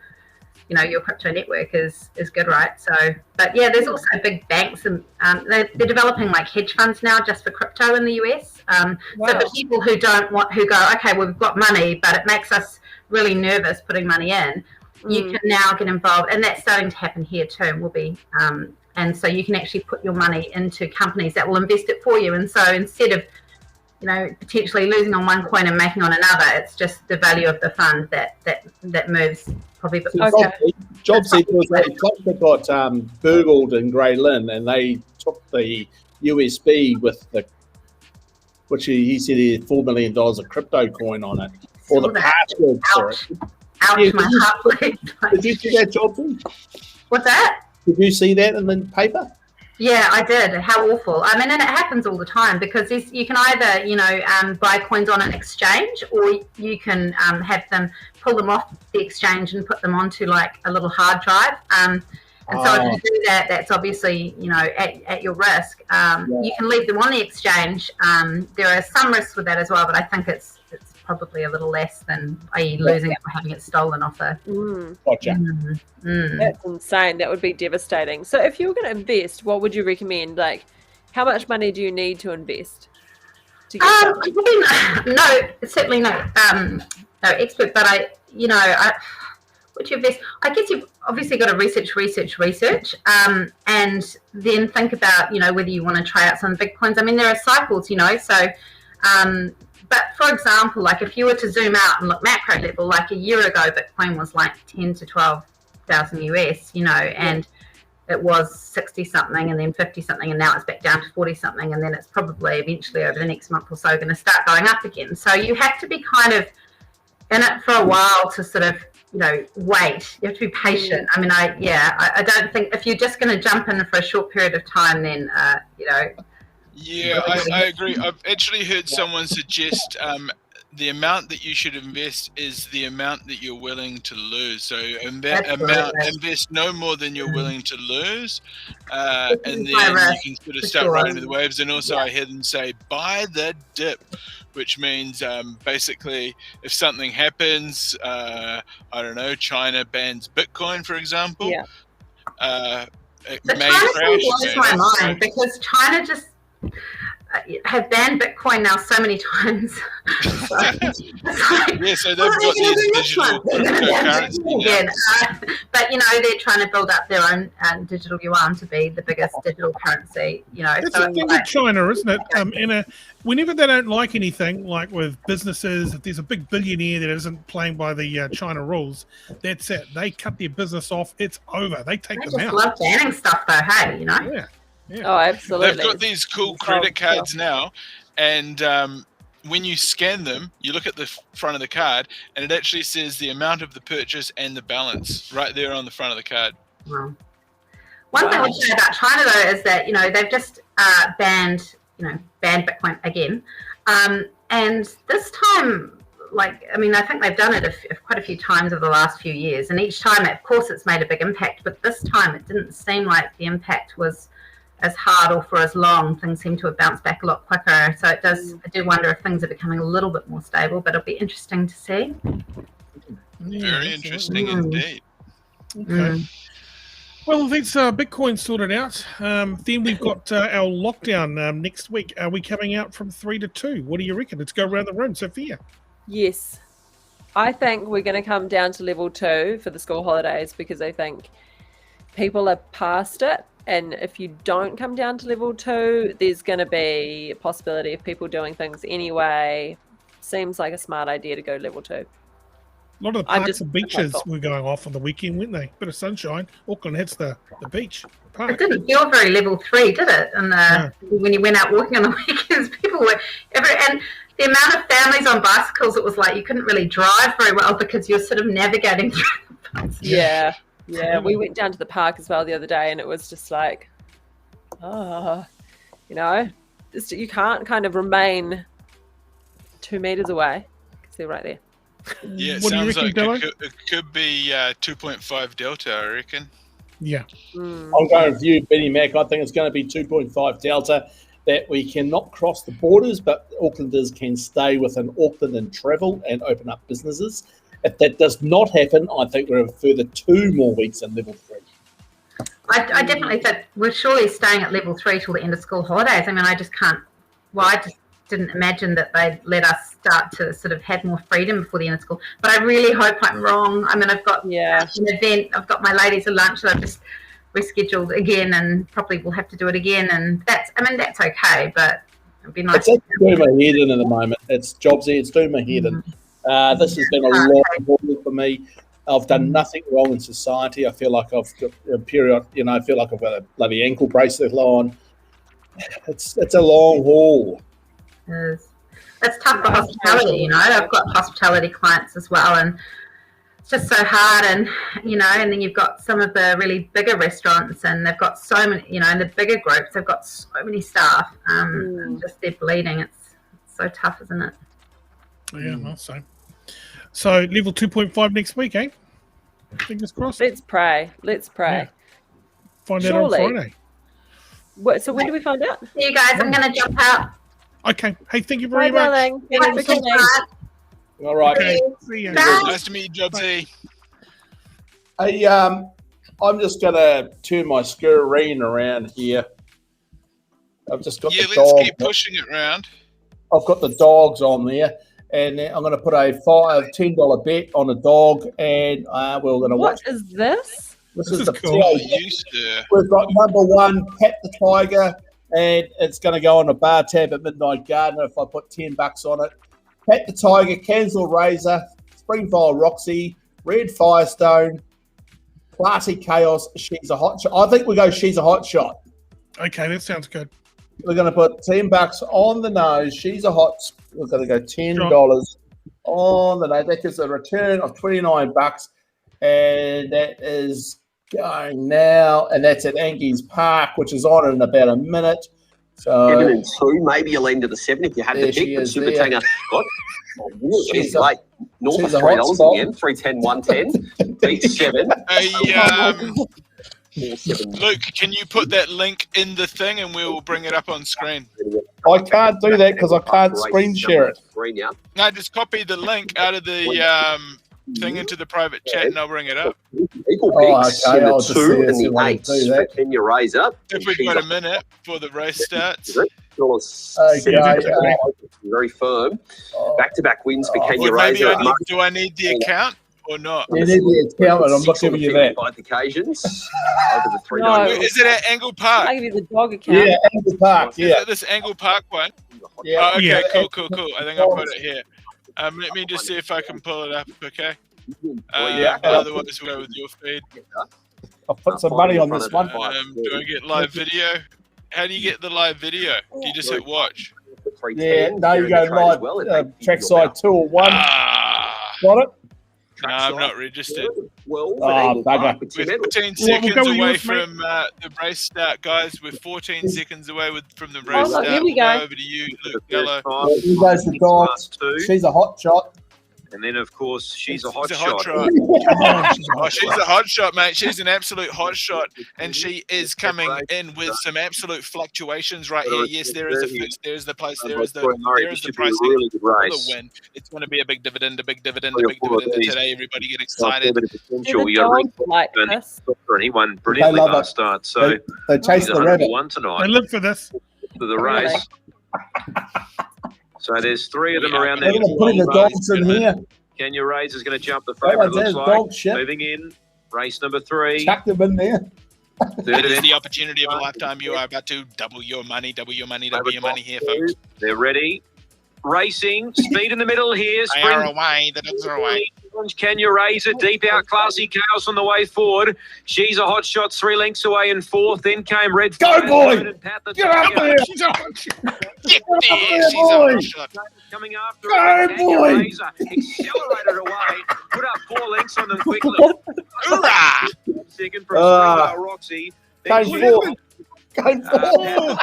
crypto network is good, right? So, but yeah, there's also big banks, and they're developing like hedge funds now just for crypto in the US. So for people who go, okay, well, we've got money, but it makes us really nervous putting money in. You can now get involved, and that's starting to happen here too. And we'll be And so you can actually put your money into companies that will invest it for you. And so instead of, potentially losing on one coin and making on another, it's just the value of the fund that moves probably. Jobz said that got burgled in Grey Lynn, and they took the USB with which he said he had $4 million of crypto coin on it, or the password for it. Ouch, my heart bleeds. Did you see that, Jobz? What's that? Did you see that in the paper? Yeah, I did. How awful. I mean, and it happens all the time because you can either, buy coins on an exchange, or you can have them pull them off the exchange and put them onto like a little hard drive. And so if you do that, that's obviously, at your risk. You can leave them on the exchange. There are some risks with that as well, but I think it's probably a little less than losing it or having it stolen off a... Gotcha. That's insane. That would be devastating. So if you were going to invest, what would you recommend? Like, how much money do you need to invest? Certainly no expert, but would you invest? I guess you've obviously got to research, and then think about, whether you want to try out some big coins. I mean, there are cycles, so... But for example, like if you were to zoom out and look macro level, like a year ago, Bitcoin was like 10 to 12,000 US, and it was 60 something and then 50 something, and now it's back down to 40 something, and then it's probably eventually over the next month or so going to start going up again. So you have to be kind of in it for a while to sort of, wait. You have to be patient. I mean, I don't think if you're just going to jump in for a short period of time, then Yeah, I agree. I've actually heard someone suggest the amount that you should invest is the amount that you're willing to lose. So invest no more than you're willing to lose, and then you can sort of start riding the waves. And also I hear them say, buy the dip, which means basically if something happens, I don't know, China bans Bitcoin, for example. It may crash. Blows my mind because China just have banned Bitcoin now so many times. So they've got these digital cryptocurrency again. But they're trying to build up their own digital yuan to be the biggest digital currency. That's the thing with China, isn't it? Whenever they don't like anything, like with businesses, if there's a big billionaire that isn't playing by the China rules, that's it. They cut their business off. It's over. They take them out. I love banning stuff, though. Hey, Yeah. Oh, absolutely. They've got these cool credit cards now, and when you scan them, you look at the front of the card, and it actually says the amount of the purchase and the balance right there on the front of the card. Wow. One thing I would say about China, though, is that they've just banned Bitcoin again, and this time, I think they've done it quite a few times over the last few years, and each time, of course, it's made a big impact. But this time, it didn't seem like the impact was as hard or for as long. Things seem to have bounced back a lot quicker. So I do wonder if things are becoming a little bit more stable, but it'll be interesting to see. Very interesting indeed. Okay. Well, that's Bitcoin sorted out. Then we've got our lockdown next week. Are we coming out from 3 to 2? What do you reckon? Let's go around the room. Sophia. Yes. I think we're going to come down to level 2 for the school holidays because I think people are past it. And if you don't come down to level 2, there's going to be a possibility of people doing things anyway. Seems like a smart idea to go level 2. A lot of the parks and beaches were going off on the weekend, weren't they? Bit of sunshine. Auckland hits the beach. Park. It didn't feel very level 3, did it? And when you went out walking on the weekends, people were and the amount of families on bicycles, it was like you couldn't really drive very well because you're sort of navigating through the bus. Yeah, we went down to the park as well the other day, and it was just like, you can't kind of remain 2 meters away because they're right there. Yeah, it What do you sounds reckon, like Dallow? it could be 2.5 Delta, I reckon. Yeah. I'm going with you, Benny Mack. I think it's going to be 2.5 Delta, that we cannot cross the borders, but Aucklanders can stay within Auckland and travel and open up businesses. If that does not happen, I think we're a further 2 more weeks in level 3. I definitely think we're surely staying at level 3 till the end of school holidays. I mean, I just can't. Well, I just didn't imagine that they'd let us start to sort of have more freedom before the end of school. But I really hope I'm wrong. I mean, I've got an event. I've got my ladies at lunch that I've just rescheduled again, and probably we'll have to do it again. And that's okay, but it'd be nice. It's doing my head in at the moment. It's Jobz here. It's doing my head in. This has been a long haul for me. I've done nothing wrong in society. I feel like I've got a period, I feel like I've got a bloody ankle bracelet on. It's a long haul. It's tough for hospitality, I've got hospitality clients as well, and it's just so hard. And and then you've got some of the really bigger restaurants, and they've got so many, in the bigger groups, they've got so many staff. And just they're bleeding. It's so tough, isn't it? Yeah, I'll say. So level 2.5 next week, eh? Fingers crossed. Let's pray. Yeah. Find out on Friday. So when do we find out? See you guys. I'm going to jump out. Okay. Hey, thank you very much. Darling. All right. Okay. See you. Nice to meet you, Jobz. Hey, I'm just going to turn my screen around here. I've just got the let's dog. keep pushing it around. I've got the dogs on there, and I'm going to put a $10 bet on a dog, and we're going to watch. What is this? This is the cool. We've got number 1, Pat the Tiger, and it's going to go on a bar tab at Midnight Gardener if I put $10 on it. Pat the Tiger, Cancel Razor, Springfire Roxy, Red Firestone, Classy Chaos, She's a Hot Shot. I think we go She's a Hot Shot. Okay, that sounds good. We're going to put $10 on the nose. She's a hot. We're going to go $10 on the nose. That gives a return of $29, and that is going now. And that's at Angie's Park, which is on in about a minute. So 7 and 2, maybe you'll end to the 7 if you had to pick. But Super Tanger, what? She's like north of $3 again. 310, 110. Beat 7. Luke, can you put that link in the thing and we'll bring it up on screen? I can't do that because I can't screen share it. No, just copy the link out of the thing into the private chat and I'll bring it up. Equal picks in the 2 and the 8 for Kenya Razor. If we've got a minute before the race starts. Very firm. Back-to-back wins for Kenya Maybe Razor. do I need the account or not? You need the account, and I'm not giving you that. Occasions over the 3 Is it at Angle Park? I give you the dog account. Yeah, Angle Park. Is it this Angle Park one? Yeah. Oh, okay, cool. I think I'll put it here. Let me just see if I can pull it up, okay? Otherwise, we'll go with your feed. I'll put some money on this one. Do I get live video? How do you get the live video? Do you just hit watch? Yeah, no, you go live trackside 2 or 1. Got it? No, I'm not registered. Bugger. We're 14 seconds away from the race start, guys. We're 14 seconds away from the race start. Here we go. Over to you, Luke Dallow. You guys the dogs. She's a hot shot. And then, of course, she's a hot shot. She's a hot shot, mate. She's an absolute hot shot, and she is coming in with some absolute fluctuations right here. Yes, there is a fix. There's the place. There is the price. Really good race. The win. It's going to be a big dividend. Today. Everybody get excited. You and he won brilliantly last start. So they chase the rabbit. They live for this. For the race. So there's 3 of them around there. Putting the dogs in here. Kenya Razor is going to jump the favourite, looks like. Moving in. Race number 3. Chuck them in there. It is the opportunity of a lifetime. You are about to double your money here, folks. They're ready. Racing. Speed in the middle here. They are away. The dogs are away. Kenya Razor deep out. Classy Chaos on the way forward. She's a hot shot 3 lengths away in 4th. Then came Red Go, Fire. boy! Get up there! She's a hot shot. Get there. She's a hot shot. Coming after Go, boy! Razor accelerated away. Put up 4 lengths on them quickly. Hoorah! Second from Springvale Roxy. Came 4th. Came 4th.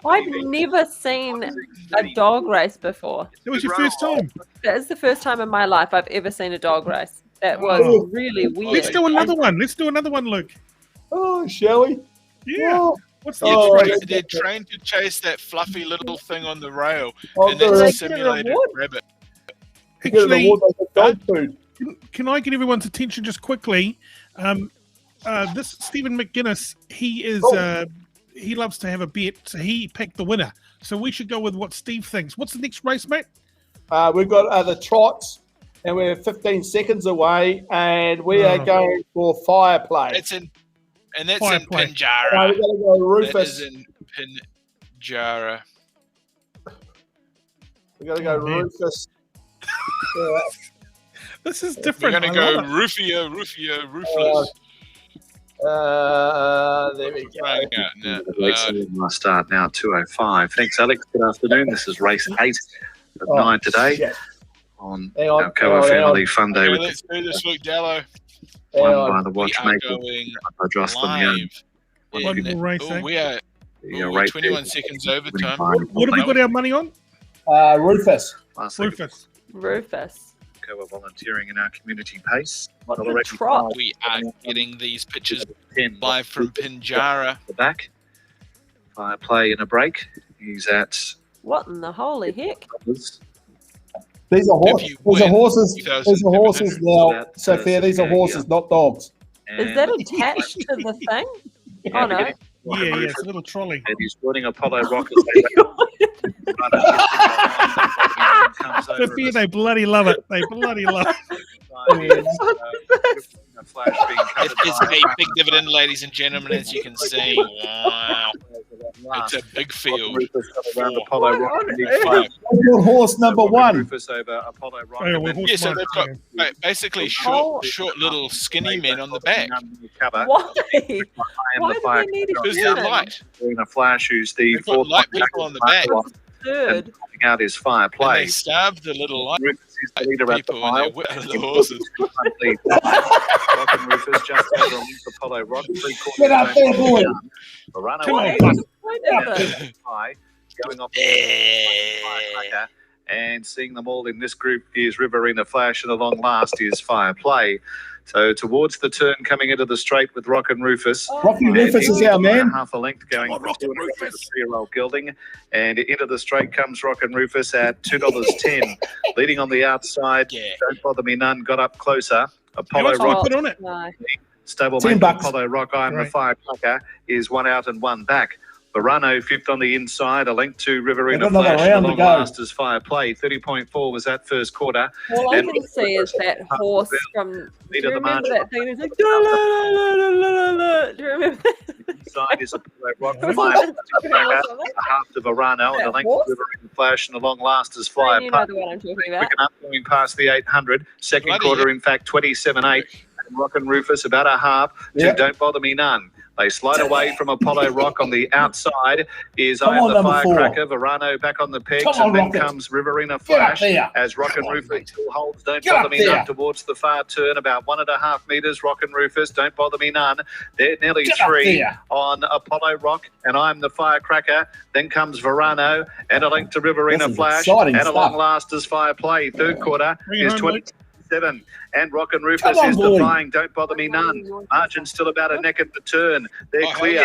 I've never seen a dog race before. It was your first time. That is the first time in my life I've ever seen a dog race. That was really weird. Let's do another one. Luke. Oh, shall we? Yeah. Oh. What's They're trained to chase that fluffy little thing on the rail, and that's a simulated rabbit. Actually, dog food. Can I get everyone's attention just quickly? This Stephen McGuinness, he is he loves to have a bet, so he picked the winner. So we should go with what Steve thinks. What's the next race, mate? We've got the trots, And we're 15 seconds away, and we are going for fire play. That's in No, Pinjarra. we got to go That Rufus. is in Pinjarra. We got to go Rufus. Yeah. This is We're different. going to go Rufio, Ruthless. There we go. I'll start now, 2:05. Thanks, Alex. Good afternoon. This is race 8 of 9 today on our Coa Family Fun Day. Okay, let's do this, Luke Dallow. Won by the We are watchmaker. going By Joss the Young. we are 21 seconds over time. What have we got our money on? Rufus. Rufus. Coa volunteering in our community pace. We are getting these pictures live from Pinjarra. The back. Fire play in a break. He's at What in the holy heck? These are horses. These are horses. These are horses now, Sophia. These are horses, not dogs. Is that attached to the thing? Oh no. Yeah, it's a little trolley. And he's running Apollo Rocket. Sophia, they bloody love it. They bloody love it. It is a big dividend, ladies and gentlemen, as you can see. Wow. It's a big field. Horse number 1. Rufus over Apollo Rocket. Yeah, so they've got basically short, little skinny men on the back. Why? Why do they need a Because they're light. Doing a flash, who's the They've got light people on the back. Third. Popping out his fire And play. they starved the little light Rufus is the leader at the people and they mile. whipped out of the horses. Rock and Rufus just over on Apollo Rock. 3/4. Get up there, boy. Verano Come on. high, going off the and seeing them all in this group is Riverina Flash, and the long last is Fire Play. So towards the turn, coming into the straight with Rock and Rufus. Rocky Rufus is our man. Half a length going for the 3-year-old gelding. And into the straight comes Rock and Rufus at $2.10. Leading on the outside, Don't Bother Me None got up closer. Apollo Rock. Put on it. Stablemate Apollo Rock, I Am the Firecracker is 1 out and 1 back. Verano 5th on the inside, a length to Riverina Flash. The long last is Fire Play. 30.4 was that first quarter. All I can see is that horse from. Do you remember that thing? It's like. Do you remember that? Inside is Apollo Rock, a half to Verano, and the length to Riverina Flash, and the long last is Fire You Play. know the one I'm talking about. Picking up, going past the 800. Second quarter, in fact, 27.8. And Rock and Rufus about a half to Don't Bother Me None. They slide away from Apollo Rock. On the outside is I Am the Firecracker. Verano back on the pegs, and then comes Riverina Flash as Rock and Rufus still holds Don't Bother Me None towards the far turn, about 1.5 metres. Rock and Rufus, Don't Bother Me None. They're nearly 3 on Apollo Rock, and I'm the Firecracker. Then comes Verano, and a length to Riverina Flash, and a long last is Fire Play. Third quarter is 27. And Rock and Rufus is defying Don't Bother Me None. Margin still about a neck at the turn. They're clear.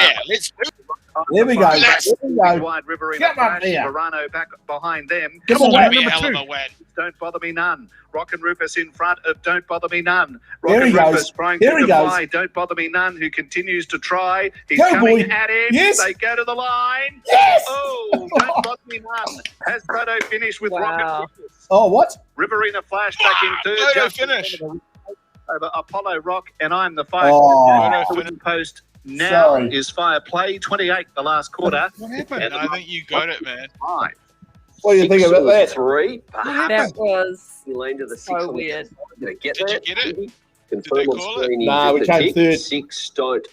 There we go. Wide Riverina Flash. Verano back behind them. Come on, Be a hell of a win. Don't Bother Me None. Rock and Rufus in front of Don't Bother Me None. Rock There he and goes. Rufus trying There to he defy Don't Bother Me None, who continues to try. He's Go, coming boy. at him. Yes. They go to the line. Yes. Oh, Don't Bother Me None has photo finish with Rock and Rufus. Oh, what? Riverina Flash back in third. Photo just finish. over Apollo Rock, and I'm the Fire. Oh. Photo post now Sorry. is Fire Play 28 the last quarter. What happened? And I think you got it, man. 5. What do you think about that? 3. That was You landed the 6 so on weird. the Get Did you that? get it? Confirm they on call screen. you Nah, get we the came tick. third. 6 don't.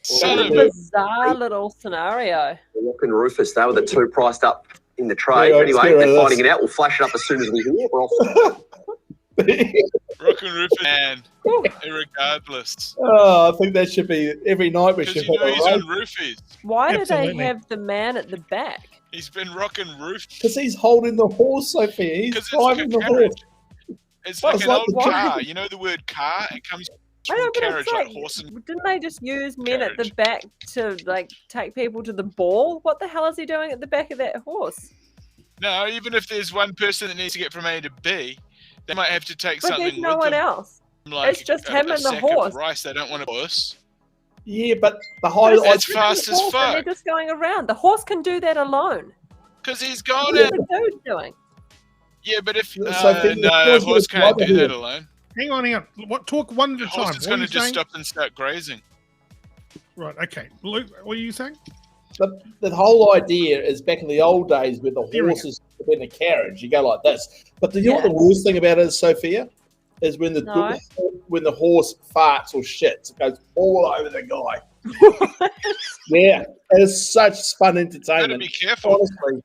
Son of a Bizarre little scenario. Rock and Rufus, they were the 2 priced up in the trade. Yeah, Anyway, let's they're get finding it out. We'll flash it up as soon as we hear it. We're off. Rock and Rufus, man. Irregardless. Oh, I think that should be every night we Because should you know have he's a on race. roofies. Why do Absolutely. they have the man at the back? He's been rocking roof. Because he's holding the horse, Sophia. He's Because it's like a driving the horse. carriage. It's Well, like it's an like old the car. carriage. You know the word car? It comes I know, from but carriage, it's like like, horse and... didn't they just use men at the back to like take people to the ball? What the hell is he doing at the back of that horse? No, even if there's one person that needs to get from A to B, they might have to take But something there's no with one them. else. Like It's just him a and the sack horse. Of rice. They don't want a horse. Yeah, but the highlight. It's fast as And they're fuck. just going around. The horse can do that alone. Because he's gone What is out. the dude doing? Yeah, but if So no, a horse can't do that alone. Hang on. What? Talk one at a The time. horse is What are going you to just saying? stop and start grazing. Right. Okay. Luke, what are you saying? The whole idea is back in the old days where the horses were in a carriage, you go like this. But you know what the worst thing about it is, Sophia? Is when the horse farts or shits, it goes all over the guy. Yeah, it is such fun entertainment. Gotta be careful. Honestly.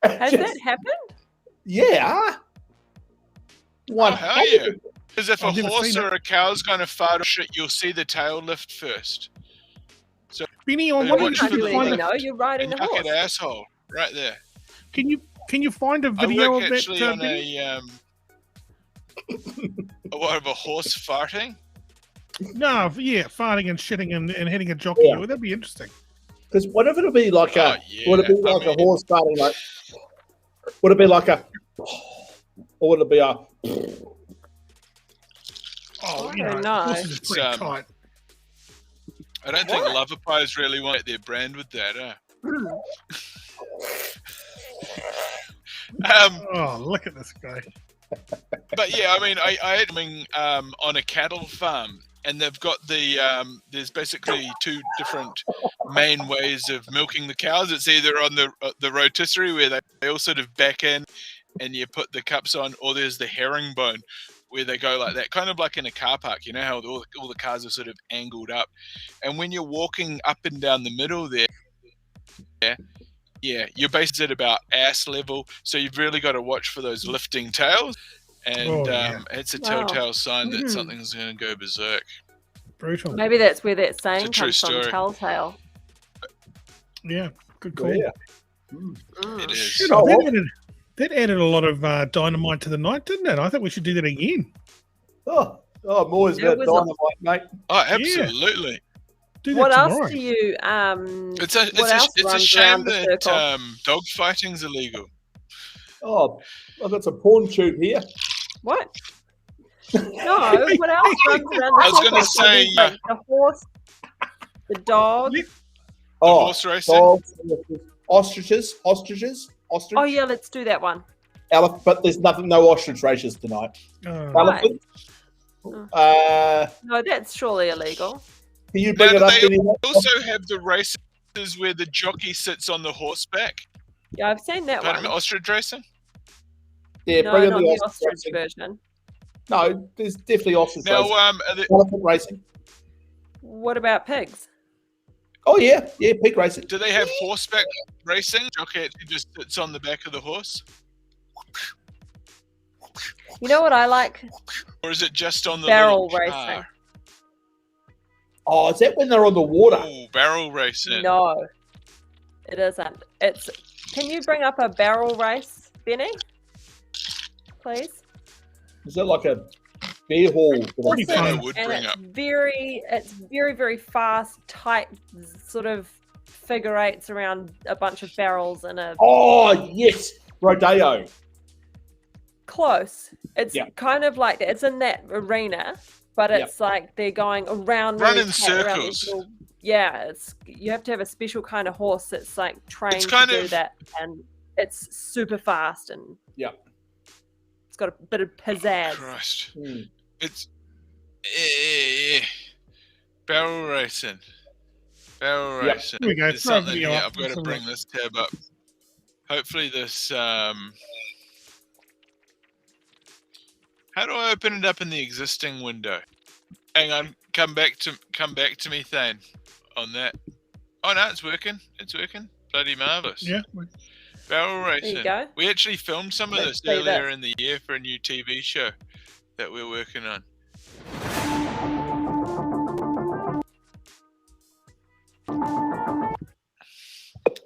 Has that happened? Yeah. Hell yeah. Because if a I've never horse seen or a cow's going to fart or shit, you'll see the tail lift first. So, Benny, on they what watch you for can the find lift. No, you're riding the And yuck horse. it asshole, right there. Can you find a I video work of that? actually on Benny? a horse farting. No, farting and shitting and hitting a jockey. Yeah. Would that be interesting? Because what if it'll be like Oh, would it be like a horse farting like? Would it be like a? Or would it be a? Oh, I don't know. horses is pretty tight. I don't think lover pies really want their brand with that, Oh, look at this guy. But yeah, I mean, I had on a cattle farm, and they've got there's basically two different main ways of milking the cows. It's either on the rotisserie where they all sort of back in and you put the cups on, or there's the herringbone where they go like that, kind of like in a car park. You know how all the cars are sort of angled up, and when you're walking up and down the middle there, you're based at about ass level, so you've really got to watch for those lifting tails, and it's a telltale sign that something's going to go berserk. Brutal. Maybe that's where that saying It's a true comes from, story. telltale. Yeah, good call. Yeah. It is. Shit, that added a lot of dynamite to the night, didn't it? I think we should do that again. Oh, I'm always There about was dynamite, mate. Oh, absolutely. Do that What else tomorrow. do you It's a what else it's a runs shame around the that circle? dog fighting's illegal. Oh, I've got some porn tube here. What? No, what else runs around the I was circle? gonna So say, there's, like, the horse, the dog. Oh, horse racing. dogs, ostriches. Oh yeah, let's do that one. Elephant, but there's no ostrich races tonight. Elephant. No, that's surely illegal. Can you Now, bring it do up? they Benny? also have the races where the jockey sits on the horseback? Yeah, I've seen that Pardon me, one. ostrich racing? Yeah, No, bring not in the the ostrich racing. version. No, there's definitely ostrich Now, racing. are they- Elephant racing. What about pigs? Oh yeah, pig racing. do they have horseback racing? Jockey actually just sits on the back of the horse? You know what I like? Or is it just on the Barrel little racing. car? Oh, is that when they're on the water? Oh, barrel racing. No, it isn't. It's. Can you bring up a barrel race, Benny? Please. Is that like a beer hall? Horses, I would and bring it's up. very fast, tight, sort of figure eights around a bunch of barrels in a Oh yes, rodeo. close. It's Yeah. kind of like that. It's in that arena, but it's like they're going around Run really in tight around these circles. little- yeah, you have to have a special kind of horse that's like trained to kind do of- that, and it's super fast and Yeah. it's got a bit of pizzazz. Christ. Hmm. It's barrel racing. Barrel Yep. racing. Here we go. There's Throw a something video here. up. I've got to Let's bring have a this tab up. Hopefully this how do I open it up in the existing window? Hang on, come back to me, Thane, on that. Oh no, it's working. It's working. Bloody marvelous. Yeah. Barrel racing. go. We actually filmed some of Let's this see earlier this. in the year for a new TV show that we're working on.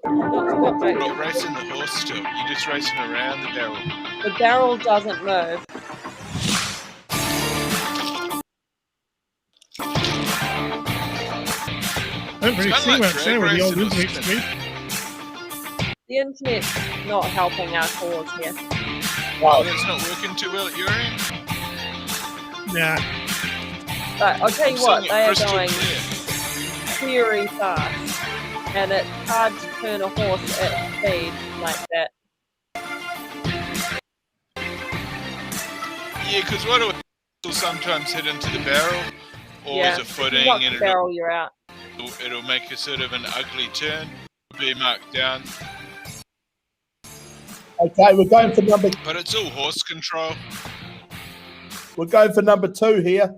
You're not racing the horse still. You're just racing around the barrel. The barrel doesn't move. I don't really It's see kinda much like there with the drag old racing, internet isn't speed. The internet's not helping our cause here. Oh, it's not working too well at your end? Nah. But I'll tell you I'm what, seeing it they are crystal going clear. very fast, and it's hard to turn a horse at speed like that. Yeah, because what will sometimes hit into the barrel, or as a footing, Knock and the barrel, you're out. it'll make a sort of an ugly turn. Be marked down. Okay, we're going for number. But it's all horse control. We're going for number 2 here.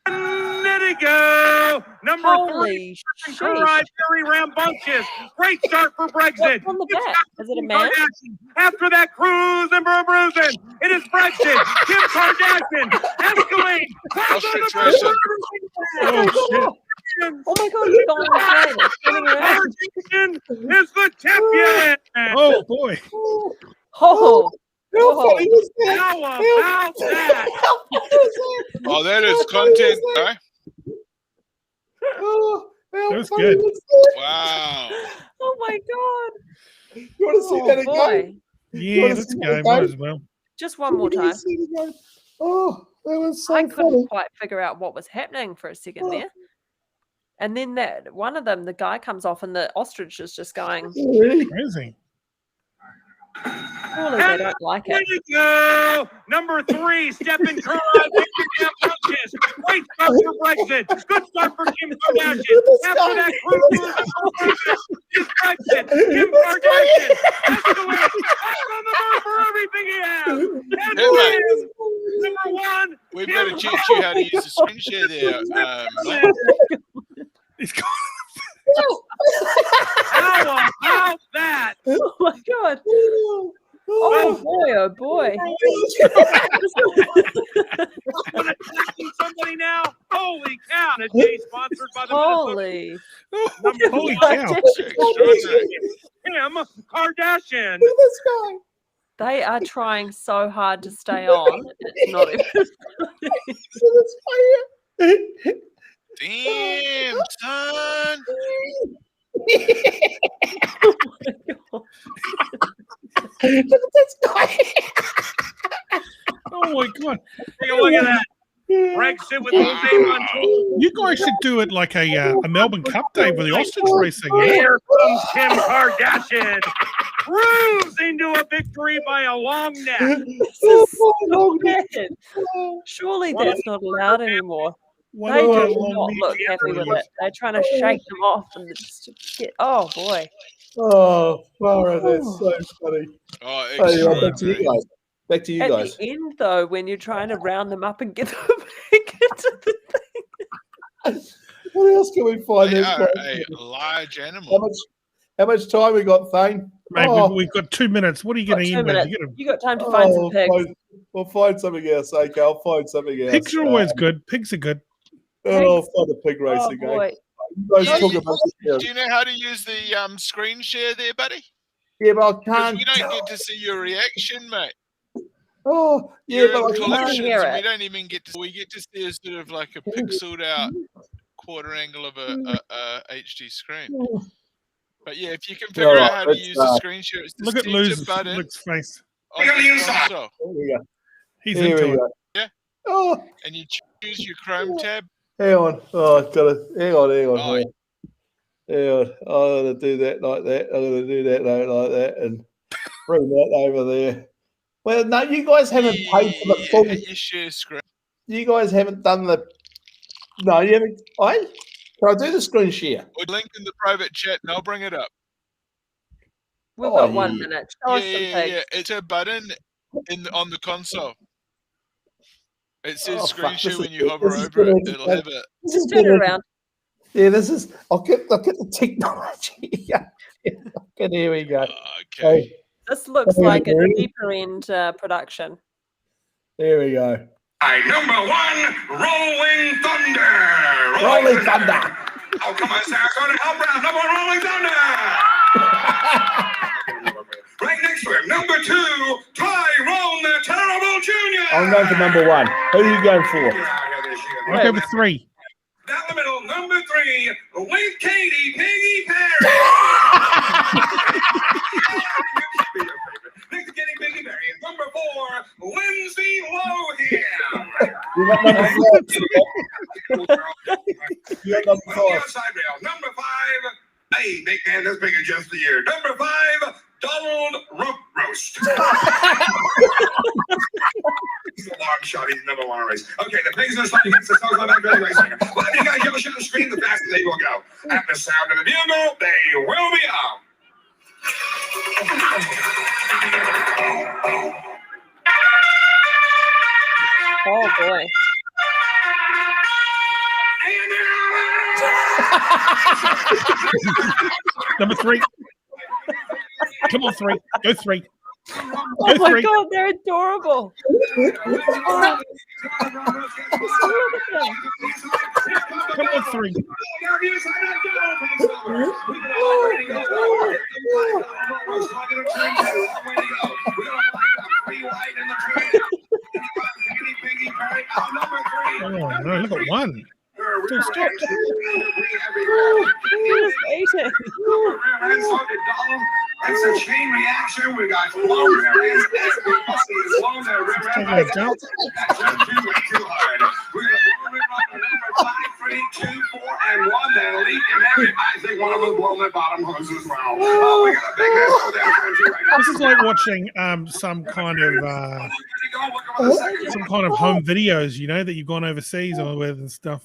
There you go. Number Holy 3, shit. Very rambunctious. Great start for Brexit. What's on the back? Is it a man? After that cruise and bruising, it is Brexit. Kim Kardashian, Escalade. Ostrich racing. Oh my God, he's gone insane. It's spinning around. Kardashian is the champion. Oh boy. Oh. How about that? Oh, that is content, guy. That was good. Wow. Oh my God. You want to see that again? Yeah, let's go. Might as well. Just one more time. Oh, that was so I couldn't funny. quite figure out what was happening for a second there. And then that one of them, the guy comes off and the ostrich is just going. Really? Crazy. Surely they don't like it. There you go. Number 3, Stephen Curry. Punches. Great start for Brexit. Good start for Kim Kardashian. After that cruise is Brexit. Kim Kardashian. Escalade. Back on the board for everything he has. And wins. Number 1. We better teach you how to use the screen share there. He's gone. How about that? Oh my God. Oh boy. Somebody now. Holy cow. A day sponsored by the Holy. Holy cow. Kim Kardashian. This guy. They are trying so hard to stay on. It's not even. Damn, son. Look at this guy. Oh my God. Take a look at that. Brexit with the name on. You guys should do it like a Melbourne Cup day with the ostrich racing. Yeah? Here comes Kim Kardashian. Cruising to a victory by a long neck. This is so bad. Surely that's not allowed anymore. They do not look happy with it. They're trying to shake them off and just get. Oh boy. Oh, Farah, that's so funny. Oh, back to you guys. Back to you guys. At the end, though, when you're trying to round them up and get them back into the thing. What else can we find? They are a large animal. How much time we got, Thane? Mate, we've got 2 minutes. What are you going to end with? You got time to find some pigs. We'll find something else, okay? I'll find something else. Pigs are always good. Pigs are good. I'll find a pig racing game. Boy. You guys talk about Do you know how to use the screen share there, buddy? Yeah, but I Because can't. we don't get to see your reaction, mate. Oh, yeah, You're but in I can't collections, hear and we it. don't even get to. We get to see a sort of like a pixeled out quarter angle of a HD screen. But yeah, if you can figure out how to use the screen share, it's the Look at center button Luke's face. on the console. He's Here into we it. go. Yeah. Oh, And you choose your Chrome tab. hang on. Oh, I've got to. Hang on. Oh, Hang on. I'm going to do that like that. I'm going to do that like that and bring that over there. Well, no, you guys haven't paid for the full. You share screen. You guys haven't done the. No, you haven't. Can I do the screen share? Or link in the private chat, and I'll bring it up. We've got 1 minute. Show us some pigs. Yeah. It's a button on the console. It says screen share when you hover over it. It'll have it. Just turn it around. Yeah, this is. I'll get the technology. Okay, here we go. Okay. This looks like a deeper end production. There we go. Number 1, Rolling Thunder. Rolling Thunder. Oh, come on, Sarasota. Help round. Number 1, Rolling Thunder. Right next to him, number 2, Tyrone the Terrible Jr. I'm going for number 1. Who are you going for? I'll go with 3. Down the middle, number 3, with Katy Piggy Perry. Next to Katy Piggy Perry is number 4, Lindsay Lohan. You got number 4. You got number 5. Outside rail, number 5. Hey, big man, this big is just for you. Number 5, Donald Rump Roast. shot. He's the #1 race. Okay, the pigs are sliding against the Soul's back really racing. Well, if you guys yell shit the screen, the faster they will go. At the sound of the bugle, they will be on. Oh boy. Number 3. Come on, 3. Go 3. Oh my God, they're adorable. Oh. Come on, 3. Oh no, look at 1. Still stopped. It's a chain reaction. We got long rear ends. Slow their rear ends. That's too hard. We're going to blow it up to number 5, 3, 2, 4, and 1. They're leaking every. I think one of them blown their bottom hooks as well. Oh, we got a big mess over there right now. This is like watching some kind of home videos, you know, that you've gone overseas or with and stuff.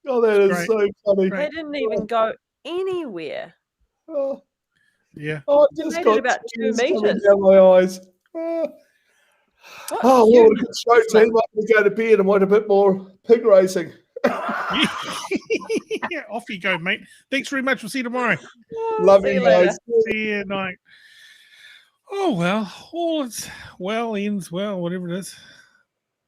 Oh, that is so funny. They didn't even go anywhere. Oh. Yeah. Oh, I just They got did about 2 tears coming meters. down my eyes. Oh, what a good show, team. I'm going to go to bed and want a bit more pig racing. Yeah, off you go, mate. Thanks very much. We'll see you tomorrow. Love you guys. See you night. Oh, well, all is well, ends well, whatever it is.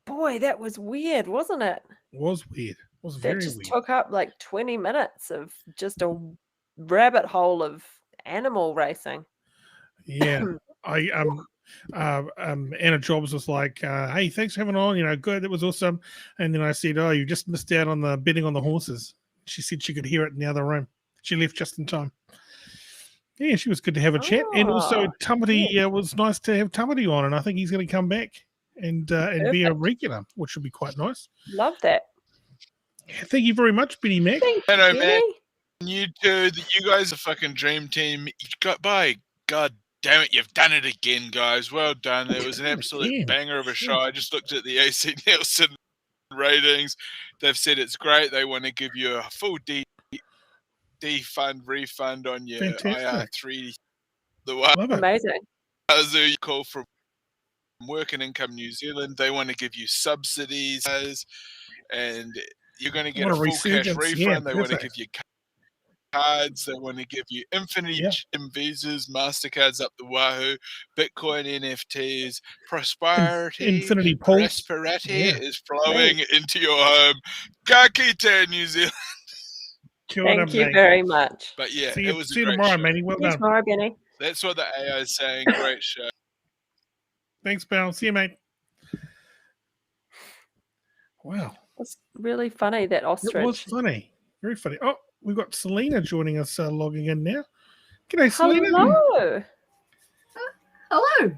Boy, that was weird, wasn't it? It was weird. It was That very just weird. took up like 20 minutes of just a rabbit hole of animal racing. Yeah. Anna Jobz was like, hey, thanks for having on, you know, good, that was awesome. And then I said, oh, you just missed out on the betting on the horses. She said she could hear it in the other room. She left just in time. Yeah, she was good to have a chat. And also Tamati, was nice to have Tamati on, and I think he's going to come back and be a regular, which would be quite nice. Love that. Thank you very much, Benny Mack. Hello, man. You two, you guys are fucking dream team. By God damn it, you've done it again, guys. Well done. It was an absolute banger of a show. I just looked at the AC Nielsen ratings. They've said it's great. They want to give you a full refund on your IR3. Amazing. You call from Working Income New Zealand. They want to give you subsidies, and you're going to get a full cash refund. They want to give you cards. They want to give you Infinity Visas, MasterCards up the wahoo, Bitcoin NFTs, prosperity, Infinity prosperity is flowing into your home. Ka kite, New Zealand. Thank you very much. But yeah, See it was you a great tomorrow, show. Manny. Well See you done. tomorrow, Benny. That's what the AI is saying. Great show. Thanks, pal. See you, mate. Wow. It's really funny, that ostrich. It was funny. Very funny. Oh, we've got Selena joining us, logging in now. G'day, Selena. Hello. Hello.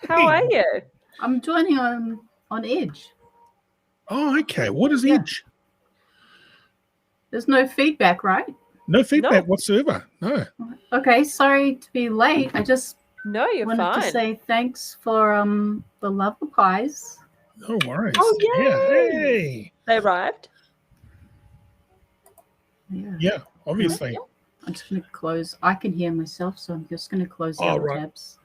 How are you? I'm joining on Edge. Oh, okay. What is Edge? There's no feedback, right? No feedback whatsoever. No. Okay, sorry to be late. I just you're wanted fine. to say thanks for the love of pies. No worries. Oh, yay. Yeah. Hey. They arrived? Yeah, obviously. I'm just going to close. I can hear myself, so I'm just going to close the other tabs.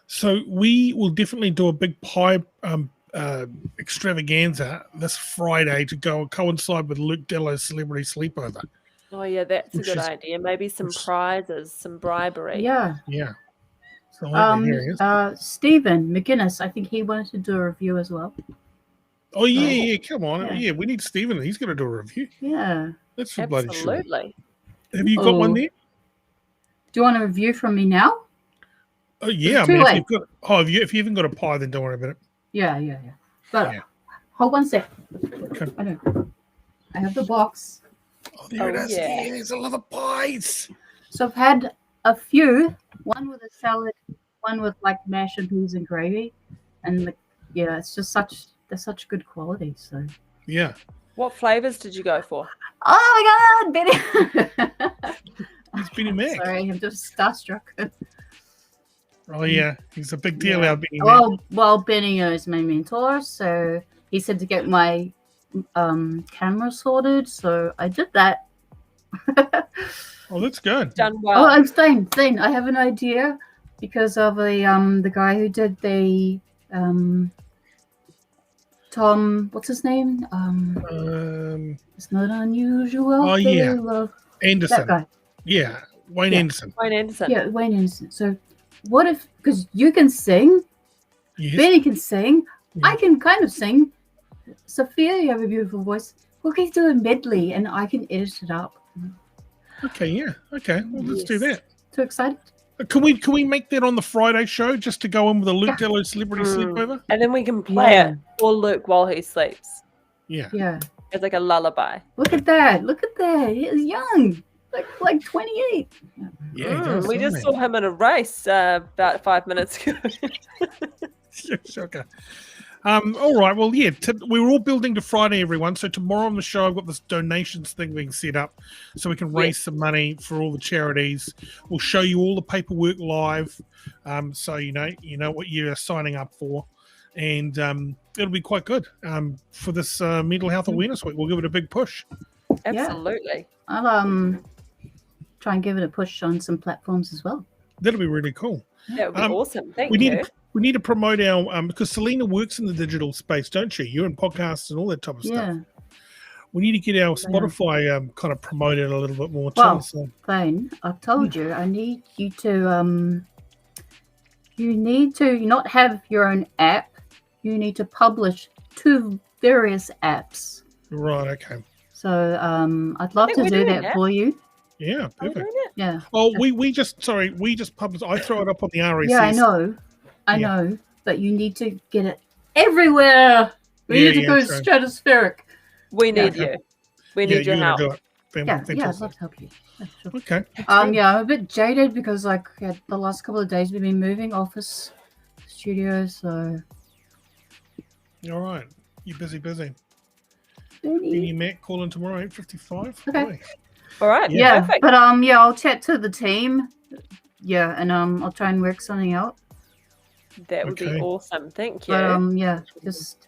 So we will definitely do a big pie extravaganza this Friday to go coincide with Luke Dallow's celebrity sleepover. Oh, yeah, that's a good idea. Maybe some prizes, some bribery. Yeah. Yeah. So Stephen McGuinness, I think he wanted to do a review as well. Oh, yeah, come on. Yeah, we need Stephen. He's going to do a review. Yeah. That's for bloody sure. Absolutely. Have you got one there? Do you want a review from me now? Oh, yeah. It's too late. If you haven't got a pie, then don't worry about it. Yeah. But hold one sec. I have the box. Oh, there it is. Yeah, there's a lot of pies. So I've had a few. One with a salad, one with like mashed peas and gravy, and it's just they're such good quality. So yeah. What flavors did you go for? Oh my God, Benny! It's Benny Mack. Sorry, I'm just starstruck. Oh yeah, he's a big deal out Benny. Well, Benny is my mentor, so he said to get my camera sorted, so I did that. Oh, that's good. Done well. Oh, I'm Thane. I have an idea because of the guy who did the Tom. What's his name? It's not unusual. Oh yeah, Anderson. That guy. Yeah, Wayne Anderson. Wayne Anderson. Yeah, Wayne Anderson. So, what if because you can sing, Yes. Benny can sing, I can kind of sing. Sophia, you have a beautiful voice. We can do a medley, and I can edit it up. Okay, yeah. Okay, well, let's do that. Too excited? Can we make that on the Friday show just to go in with a Luke Dallow celebrity sleepover? And then we can play it for Luke while he sleeps. Yeah. Yeah. It's like a lullaby. Look at that. Look at that. He's young. Like 28. Yeah. We just saw him in a race about 5 minutes ago. Shocker. All right. Well, yeah, we're all building to Friday, everyone. So tomorrow on the show, I've got this donations thing being set up so we can raise some money for all the charities. We'll show you all the paperwork live, so you know what you're signing up for, and it'll be quite good for this Mental Health Awareness Week. We'll give it a big push. Absolutely. I'll try and give it a push on some platforms as well. That'll be really cool. That would be awesome. Thank we you. We need to promote our because Selena works in the digital space, don't you? You're in podcasts and all that type of stuff. We need to get our Spotify kind of promoted a little bit more too. Well, So. Thane, I've told you, I need you to not have your own app. You need to publish to various apps. Right. Okay. So I'd love to do that for you. Yeah. Perfect. Yeah. Oh, we just published. I throw it up on the RSS. Yeah, I know, but you need to get it everywhere. We need to go stratospheric. We need you. We need your help. Yeah, I'd love to help you. Yeah, sure. Okay. I'm a bit jaded because the last couple of days we've been moving office, studio, so. All right. You're busy. Benny. Benny Mack calling tomorrow 8:55. Okay. All right. Yeah, perfect. but I'll chat to the team. Yeah, and I'll try and work something out. That would be awesome. Thank you. But just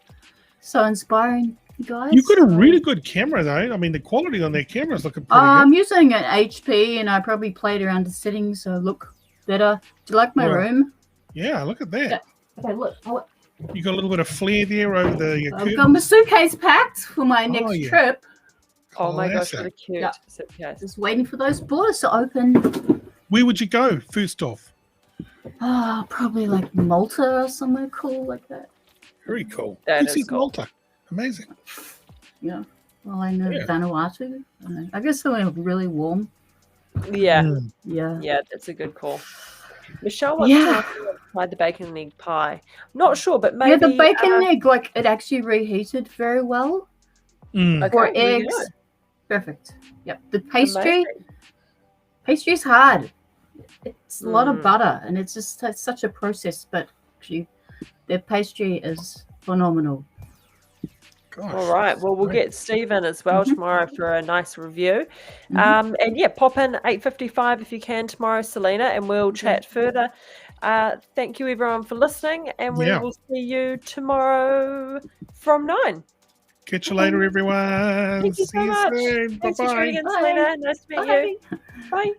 so inspiring, you guys. You've got a really good camera, though. I mean, the quality on their camera is looking pretty I'm good. using an HP, and I probably played around the settings so look better. Do you like my room? Yeah, look at that. Okay, look. You got a little bit of flair there over your I've got my suitcase packed for my next yeah. trip. Oh my gosh, Classic. what a cute Yeah. suitcase. Just waiting for those borders to open. Where would you go first off? Probably like Malta or somewhere cool like that. Very cool. That This is is cool. Malta. Amazing. Yeah. Well, I know Yeah. Vanuatu. I guess somewhere really warm. Yeah. Yeah. Yeah, that's a good call. Michelle wants to try the bacon and egg pie. Not sure, but maybe. Yeah, the bacon and egg, it actually reheated very well. Mm. For Okay, really eggs. good. Perfect. Yep. The pastry. Amazing. Pastry's hard. It's a lot of Mm. butter, and it's such a process. But actually, their pastry is phenomenal. Gosh. All right. Well, we'll get Stephen as well tomorrow for a nice review. And yeah, pop in 8:55 if you can tomorrow, Selena, and we'll chat further. Thank you everyone for listening, and we will see you tomorrow from 9. Catch you later, everyone. Thank you See so you much. soon. Thanks for Bye-bye. tuning in, Selena. Nice to meet you. Bye.